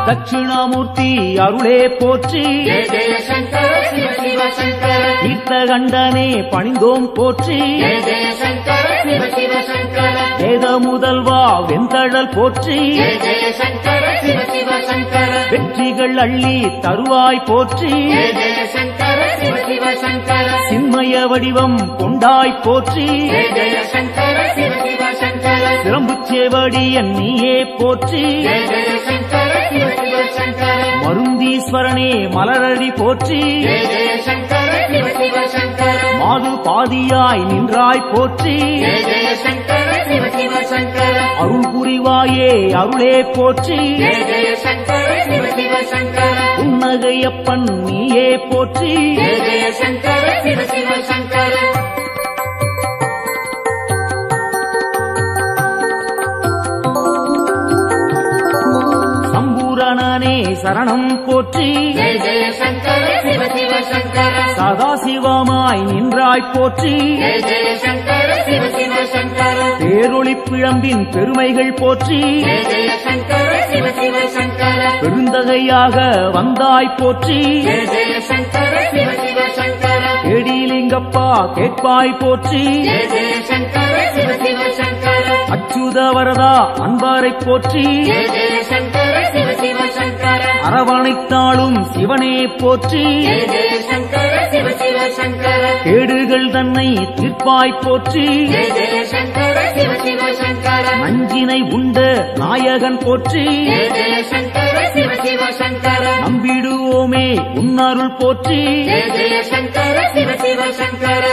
தட்சிணாமூர்த்தி அருளே போற்றி ஜெய ஜெய சங்கர சிவ சிவ சங்கர தீர்த்தகண்டனே பணிந்தோம் போற்றி ஜெய ஜெய சங்கர சிவ சிவ சங்கர வேத முதல்வா வெந்தழல் போற்றி ஜெய ஜெய சங்கர சிவ சிவ சங்கர வெற்றிகள் அள்ளி தருவாய் போற்றி ஜெய ஜெய சங்கர சிவ சிவ சங்கர சின்மய வடிவம் கொண்டாய் போற்றி ஜெய ஜெய சங்கர சிவ சிவ சங்கர சிரம்புச்சேவடியன் நீயே போற்றி ஜெய ஜெய சங்கர சிவ சிவ சங்கர மருந்தீஸ்வரனே மலரடி போற்றி ஜெய ஜெய சங்கர சிவ சிவ சங்கர மாது பாதியாய் நின்றாய் போற்றி ஜெய ஜெய சங்கர சிவ சிவ சங்கர அருள் புரிவாயே அருளே போற்றி ஜெய ஜெய சங்கர சிவ சிவ சங்கர புன்னகையப்பன் நீயே போற்றி ஜெய ஜெய சங்கர சிவ சிவ சங்கர சம்பூரணனே சரணம் போற்றி ஜெய ஜெய சங்கர சிவ சிவ சங்கர சதாசிவமாய் நின்றாய் போற்றி ஜெய ஜெய சங்கர சிவ சிவ சங்கர பேரொளி பிழம்பின் பெருமைகள் போற்றி ஜெய ஜெய சங்கர சிவ சிவ சங்கர பெருந்தகையாக வந்தாய் போற்றி ஜெய ஜெய சங்கர சிவ சிவ சங்கர கேடிலிங்கப்பா கேட்பாய் போற்றி ஜெய ஜெய சங்கர சிவ சிவ சங்கர அச்சுத வரதா அன்பாரை போற்றி ஜெய ஜெய சங்கர சிவ சிவ சங்கர அரவணைத்தாளும் சிவனே போற்றி ஜெய ஜெய சங்கர சிவ சிவ சங்கர கேடுகள் தன்னை தீர்ப்பாய் போற்றி ஜெய ஜெய சங்கர சிவ சிவ சங்கர நஞ்சினை உண்ட நாயகன் போற்றி ஜெய ஜெய சங்கர சிவ சிவ சங்கர நம்பிடுவோமே உன்னருள் போற்றி ஜெய ஜெய சங்கர சிவ சிவ சங்கர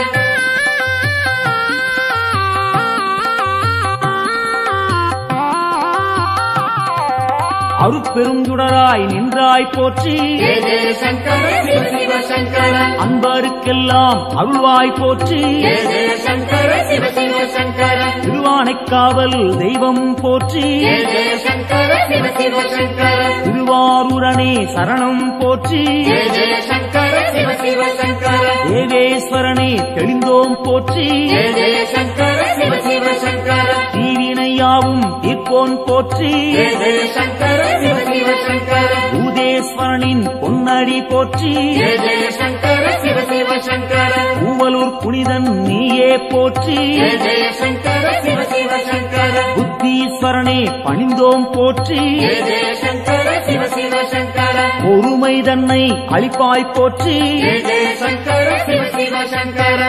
அருட்பெருஞ்சுடராய் நின்றாய் போற்றி ஜெய ஜெய சங்கர சிவ சிவ சங்கர அன்பருக்கெல்லாம் அருள்வாய் போற்றி ஜெய ஜெய சங்கர சிவ சிவ சங்கர திருவானைக்காவல் தெய்வம் போற்றி ஜெய ஜெய சங்கர சிவ சிவ சங்கர திருவாரூரனே சரணம் போற்றி ஜெய ஜெய சங்கர சிவ சிவ சங்கர தேவேஸ்வரனே தெளிந்தோம் போற்றி ஜெய ஜெய சங்கர சிவ சிவ சங்கர தீவினை குறையாவும் தீர்ப்போன் போற்றி ஜெய ஜெய சங்கர சிவ சிவ சங்கர பூதேஸ்வரனின் பொன்னடி போற்றி ஜெய ஜெய சங்கர சிவ சிவ சங்கர பூவலூர் புனிதன் நீயே போற்றி ஜெய ஜெய சங்கர சிவ சிவ சங்கர புத்தீஸ்வரனே பணிந்தோம் போற்றி ஜெய ஜெய சங்கர சிவ சிவ சங்கர பொறுமை தன்னை அளிப்பாய் போற்றி ஜெய ஜெய சங்கர சிவ சிவ சங்கர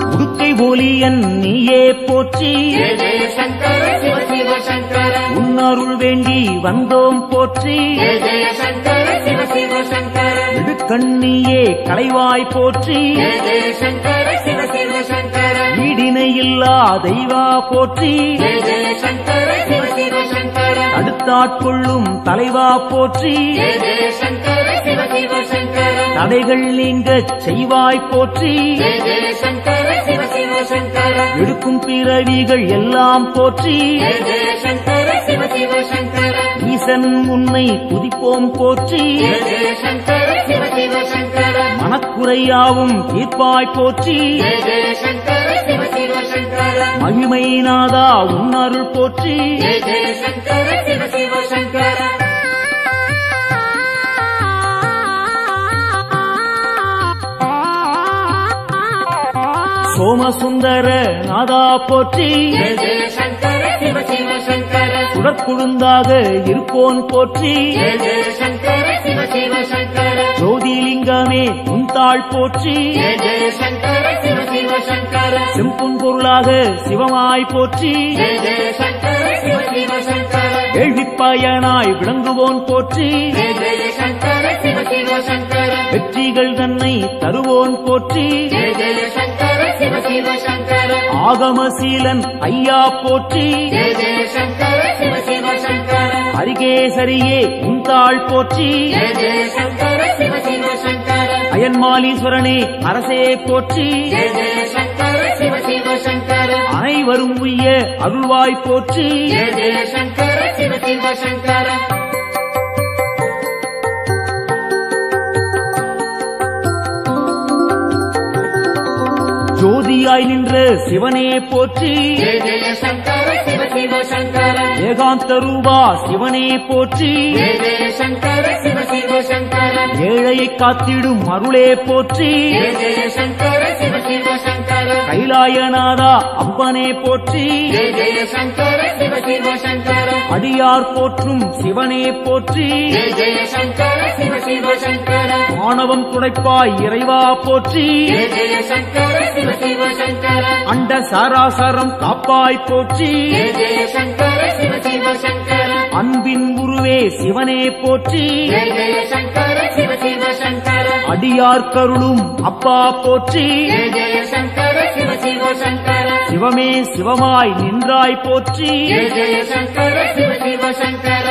உடுக்கை ஒலியன் நீயே போற்றி ஜெய ஜெய சங்கர சிவ சிவ சங்கர உன்னருள் வேண்டி வந்தோம் போற்றி ஜெய ஜெய சங்கர சிவ சிவ சங்கர இடுக்கண்ணியே களைவாய் போற்றி ஜெய ஜெய சங்கர சிவ சிவ சங்கர ஈடினை இல்லா தெய்வா போற்றி ஜெய ஜெய சங்கர சிவ சிவ சங்கர அடுத்தாட்கொள்ளும் தலைவா போற்றி ஜெய ஜெய சங்கர சிவ சிவ சங்கர தடைகள் நீங்கச் செய்வாய் போற்றி ஜெய ஜெய சங்கர சிவ சிவ சங்கர எடுக்கும் பிறவிகள் எல்லாம் போற்றி ஜெய ஜெய சங்கர சிவ சிவ சங்கர ஈசன் உன்னை துதிப்போம் போற்றி ஜெய ஜெய சங்கர சிவ சிவ சங்கர மனக்குறையாவும் தீர்ப்பாய் போற்றி ஜெய ஜெய சங்கர சிவ சிவ சங்கர மகிமை நாதா உன்னருள் போற்றி ஜெய ஜெய சங்கர சிவ சிவ சங்கர சோமசுந்தர நாதா போற்றி ஜெய ஜெய சங்கர சிவ சிவ சங்கர சுடற்குழுந்தாக இருப்போன் போற்றி ஜெய ஜெய சங்கர சிவ சிவ சங்கர ஜோதிலிங்கமே உன்தாள் போற்றி ஜெய ஜெய சங்கர சிவ சிவ சங்கர செம்புன் பொருளாக சிவமாய் போற்றி ஜெய ஜெய சங்கர சிவ சிவ சங்கர கேள்விப்பயனாய் விளங்குவோன் போற்றி ஜெய ஜெய சங்கர சிவ சிவ சங்கர வெற்றிகள் தன்னை தருவோன் போற்றி ஜெய ஜெய சங்கர சிவ சிவ சங்கர ஆகமசீலன் ஐயா போற்றி ஜெய ஜெய சங்கர சிவ சிவ சங்கர அரிகேசரியே உன்தாள் போற்றி ஜெய ஜெய சங்கர சிவ சிவ சங்கர அயன்மாலீஸ்வரனே அரசே போற்றி ஜெய ஜெய சங்கர சிவ சிவ சங்கர அனைவரும் உய்ய அருள்வாய் போற்றி ஜெய ஜெய சங்கர சிவ சிவ சங்கர ஜோதியாய் நின்ற சிவனே போற்றி ஜெய ஜெய சங்கர சிவ சிவ சங்கர ஏகாந்த ரூபா சிவனே போற்றி ஜெய ஜெய சங்கர சிவ சிவ சங்கர ஏழையை காத்திடும் அருளே போற்றி ஜெய ஜெய சங்கர சிவ சிவ சங்கர கைலாயநாதா அப்பனே போற்றி ஜெய ஜெய சங்கர சிவ சிவ சங்கர அடியார் போற்றும் சிவனே போற்றி ஜெய ஜெய சங்கர சிவ சிவ சங்கர ஆணவம் துடைப்பாய் இறைவா போற்றி ஜெய ஜெய சங்கர சிவ சிவ சங்கர அண்ட சாராசரம் காப்பாய் போற்றி ஜெய ஜெய சங்கர சிவ சிவ சங்கர அன்பின் உருவே சிவனே போற்றி ஜெய ஜெய சங்கர சிவ சிவ சங்கர அடியார் கருளும் அப்பா போற்றி ஜெய ஜெய சங்கர சிவ சிவ சங்கர சிவமே சிவமாய் நின்றாய் போற்றி ஜெய ஜெய சங்கர சிவ சிவ சங்கர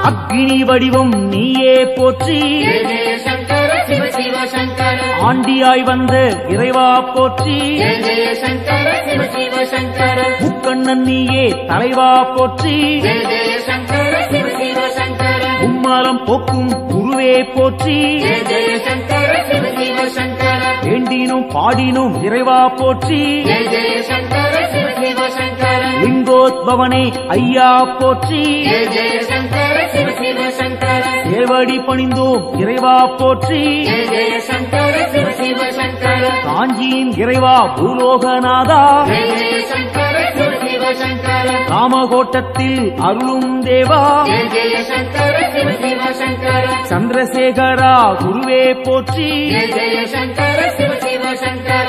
அக்னி வடிவம் நீயே போற்றி ஜெய ஜெய சங்கர சிவ சிவ சங்கர ஆண்டியாய் வந்த இறைவா போற்றி ஜெய ஜெய சங்கர சிவ சிவ சங்கர முக்கண்ணன் நீயே தலைவா போற்றி ஜெய ஜெய சங்கர சிவ சிவ சங்கர உம்மலம் போக்கும் குருவே போற்றி ஜெய ஜெய சங்கர சிவ சிவ சங்கர வேண்டினும் பாடினும் இறைவா போற்றி ஜெய ஜெய சங்கர சிவ சிவ சங்கர லிங்கோத்பவனே ஐயா போற்றி ஜெய ஜெய சங்கர சிவ சிவ சங்கர ஏவடி பணிந்தோம் இறைவா போற்றி ஜெய ஜெய சங்கர சிவ சிவ சங்கர காஞ்சியின் இறைவா பூலோகநாதா ஜெய ஜெய சங்கர சிவ சிவ சங்கர காமகோட்டத்தில் அருளும் தேவா ஜெய ஜெய சங்கர சிவ சிவ சங்கர சந்திரசேகரா குருவே போற்றி ஜெய ஜெய சங்கர சிவ சிவ சங்கர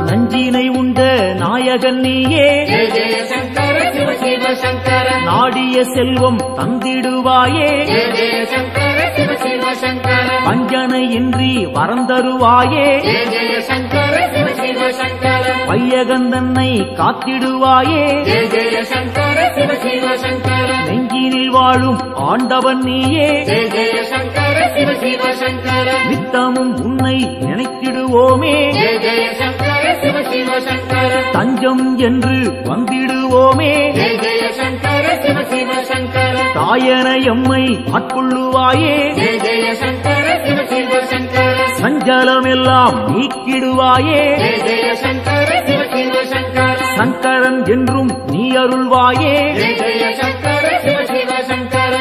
நஞ்சினை உண்ட நாயகன் நீயே ஜெய ஜெய சங்கர சிவ சிவ சங்கர நாடிய செல்வம் தந்திடுவாயே ஜெய ஜெய சங்கர சிவ சிவ சங்கர வஞ்சனை இன்றி வரந்தருவாயே ஜெய ஜெய சங்கர சிவ சிவ சங்கர வையகந்தன்னை காத்திடுவாயே ஜெய ஜெய சங்கர சிவ சிவ சங்கர நெஞ்சினில் வாழும் ஆண்டவன் நீயே ஜெய ஜெய சங்கர சிவ சிவ சங்கர நித்தமும் உன்னை நினைத்திடுவோமே ஜெய ஜெய சங்கர சிவ சிவ சங்கர தஞ்சம் என்று வந்திடுவோமே ஜெய ஜெய சங்கர சிவ சிவ சங்கர தாயன எம்மை ஆட்கொள்ளுவாயே ஜெய ஜெய சங்கர சிவ சிவ சங்கர சஞ்சலமெல்லாம் நீக்கிடுவாயே ஜெய ஜெய சங்கர சிவ சிவ சங்கர சங்கரன் என்றும் நீ அருள்வாயே ஜெய ஜெய சங்கர சிவ சிவ சங்கர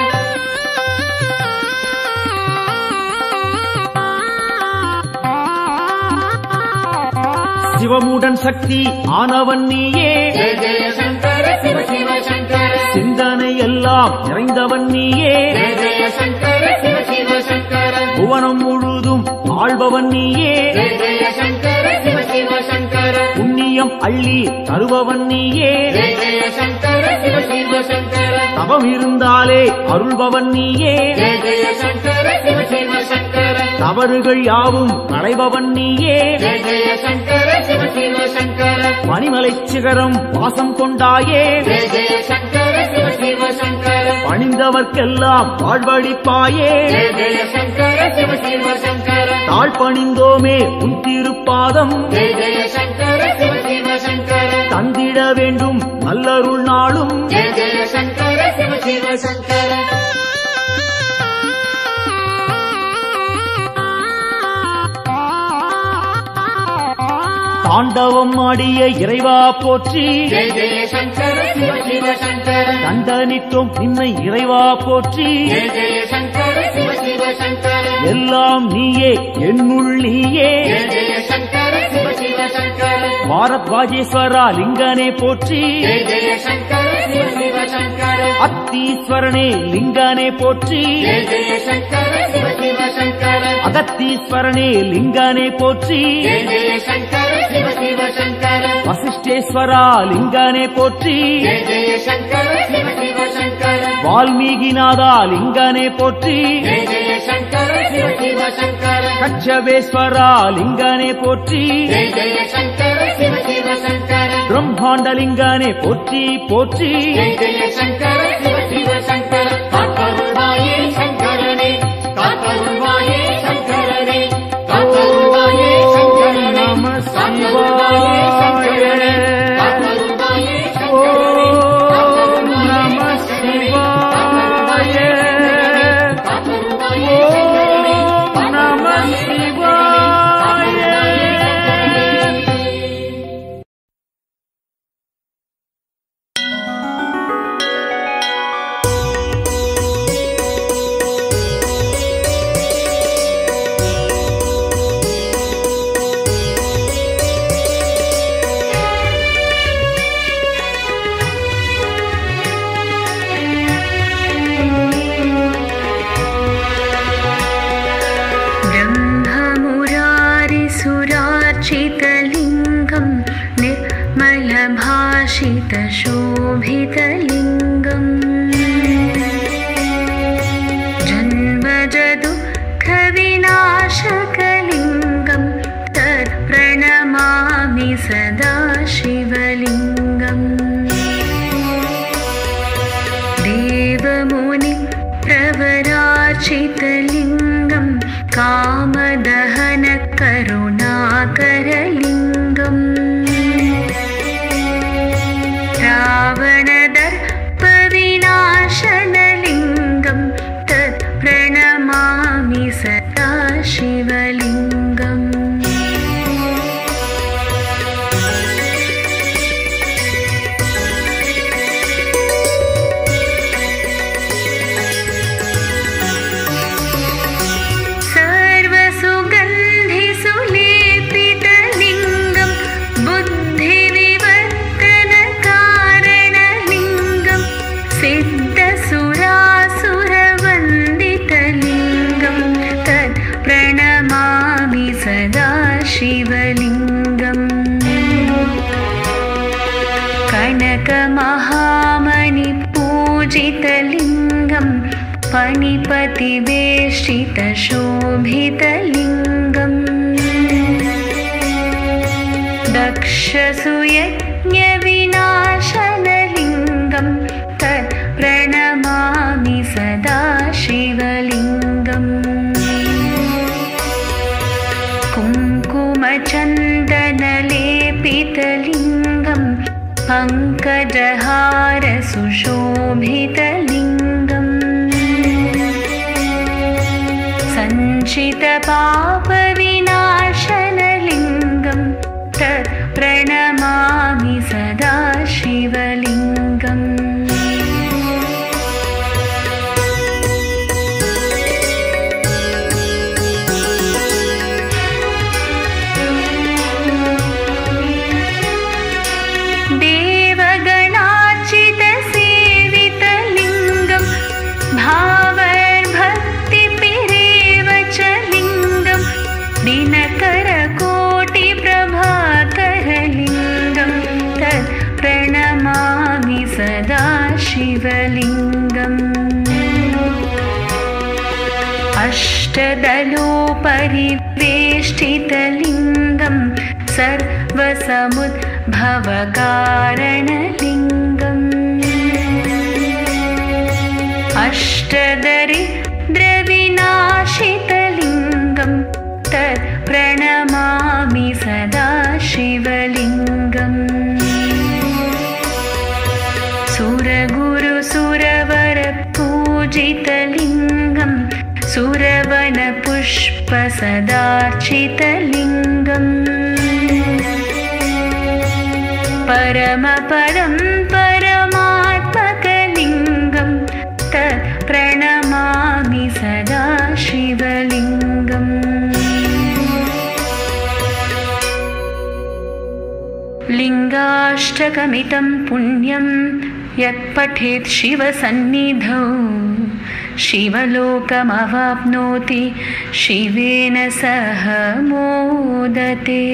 சிவமுடன் சக்தி ஆனவன் நீயே ஜெய ஜெய சங்கர சிவ சிவ சங்கர சிந்தனை எல்லாம் நிறைந்தவன் நீயே ஜெய ஜெய சங்கர சிவ சிவ சங்கர புவனம் முழுதும் ஆள்பவன் நீயே ஜெய ஜெய சங்கர சிவ சிவ சங்கர புண்ணியம் அள்ளி தருபவன் நீயே ஜெய ஜெய சங்கர சிவ சிவ சங்கர தவம் இருந்தாலே அருள்பவன் நீயே ஜெய ஜெய சங்கர சிவ சிவ சங்கர தவறுகள் யாவும் களைபவன் நீயே ஜெய ஜெய சங்கர சிவ சிவ சங்கர பனிமலை சிகரம் வாசம் கொண்டாயே ஜெய ஜெய சங்கர சிவ சிவ சங்கர பணிந்தவர்க்கெல்லாம் வாழ்வழிப்பாயே ஜெய ஜெய சங்கர சிவ சிவ சங்கர தாழ் பணிந்தோமே உன் திருப்பாதம் ஜெய ஜெய சங்கர சிவ சிவ சங்கர தந்திட வேண்டும் நல்லருள் நாளும் ஜெய ஜெய சங்கர சிவ சிவ சங்கர தாண்டவம் ஆடிய இறைவா போற்றி ஜெய ஜெய சங்கர சிவ சிவ சங்கர தண்டனித்தோம் நின்னை இறைவா போற்றி ஜெய ஜெய சங்கர சிவ சிவ சங்கர எல்லாம் நீயே என்னுள் நீயே ஜெய ஜெய சங்கர சிவ சிவ சங்கர பாரத்வாஜேஸ்வரா லிங்கனே போற்றி ஜெய ஜெய சங்கர சிவ சிவ சங்கர அத்தீஸ்வரனே லிங்கனே போற்றி ஜெய ஜெய சங்கர சிவ சிவ சங்கர அகத்தீஸ்வரனே லிங்கனே போற்றி ஜெய ஜெய சங்கர சிவ சிவ சங்கர வசிஷ்டேஸ்வரா லிங்கனே போற்றி ஜெய ஜெய சங்கர சிவ சிவ சங்கர வால்மீகிநாதா லிங்கனே போற்றி ஜெய ஜெய சங்கர சிவ சிவ சங்கர கச்சவேஸ்வரா லிங்கனே போற்றி ஜெய ஜெய சங்கர சிவ சிவ சங்கர பிரம்மாண்டலிங்கனே போற்றி போற்றி ஜெய ஜெய சங்கர சிவ சிவ சங்கர காத்தருள்வாயே சங்கரனே காத்தருள்வாயே சங்கரனே காத்தருள்வாயே சங்கரனே நம காத்தருள்வாயே சங்கரனே காத்தருள்வாயே சங்கரனே ஓம் நம சிவாய காத்தருள்வாயே ஓம் நம சிவாய ब्रह्ममुरारिसुरार्चितलिङ्गं निर्मलभाषितशोभितलिङ्गम् जन्मजदुःखविनाशकलिङ्गं तत्प्रणमामि सदा शिवलिङ्गम् देवमुनिप्रवरार्चितलिङ्गं कामदहनकरुणाकरलिङ्गम् रावणदर्पविनाशनलिङ्गं तत्प्रणमामि सदा शिवलिङ्गम् सर्वसुगन्धिसुलेपितलिङ्गं बुद्धिविवर्तनकारणलिङ्गं सिद्धसुरासुरवन्दितलिङ्गं तत्प्रणमामि सदा शिवलिङ्गम् कनकमहामणिपूजितलिङ्गं पणिपतिवेष्टितशोभितलिङ्गम् दक्ष सर्वसूयज्ञविनाशनलिङ्गं तत् प्रणमामि सदा शिवलिङ्गम् कुङ्कुमचन्दनलेपितलिङ्गं पङ्कजहार सुशोभितलिङ्गम् सञ्चितपापविनाशनलिङ्गं तत् प्रणमामि सदा शिवलिङ्गम् देवगणार्चितसेवितलिङ्गं भावर्भक्तिपिरेव च लिङ्गं दिनकरकोटिप्रभाकरलिङ्गं तत् प्रणमामि सदा शिवलिङ्गम् अष्टदलोपरिवेष्टितलिङ्गं सर्वसमुद्भवकारणलिङ्गम् अष्टदरिद्रविनाशितलिङ्गं तत् प्रणमामि सदा शिवलिङ्गम् सुरगुरुसुरवरपूजितलिङ्गं सुरवनपुष्पसदार्चितलिङ्गम् परमपदं परमात्मकलिङ्गं तत् प्रणमामि सदा शिवलिङ्गम् लिङ्गाष्टकमितं पुण्यं यत्पठेत् शिवसन्निधौ शिवलोकमवाप्नोति शिवेन सह मोदते।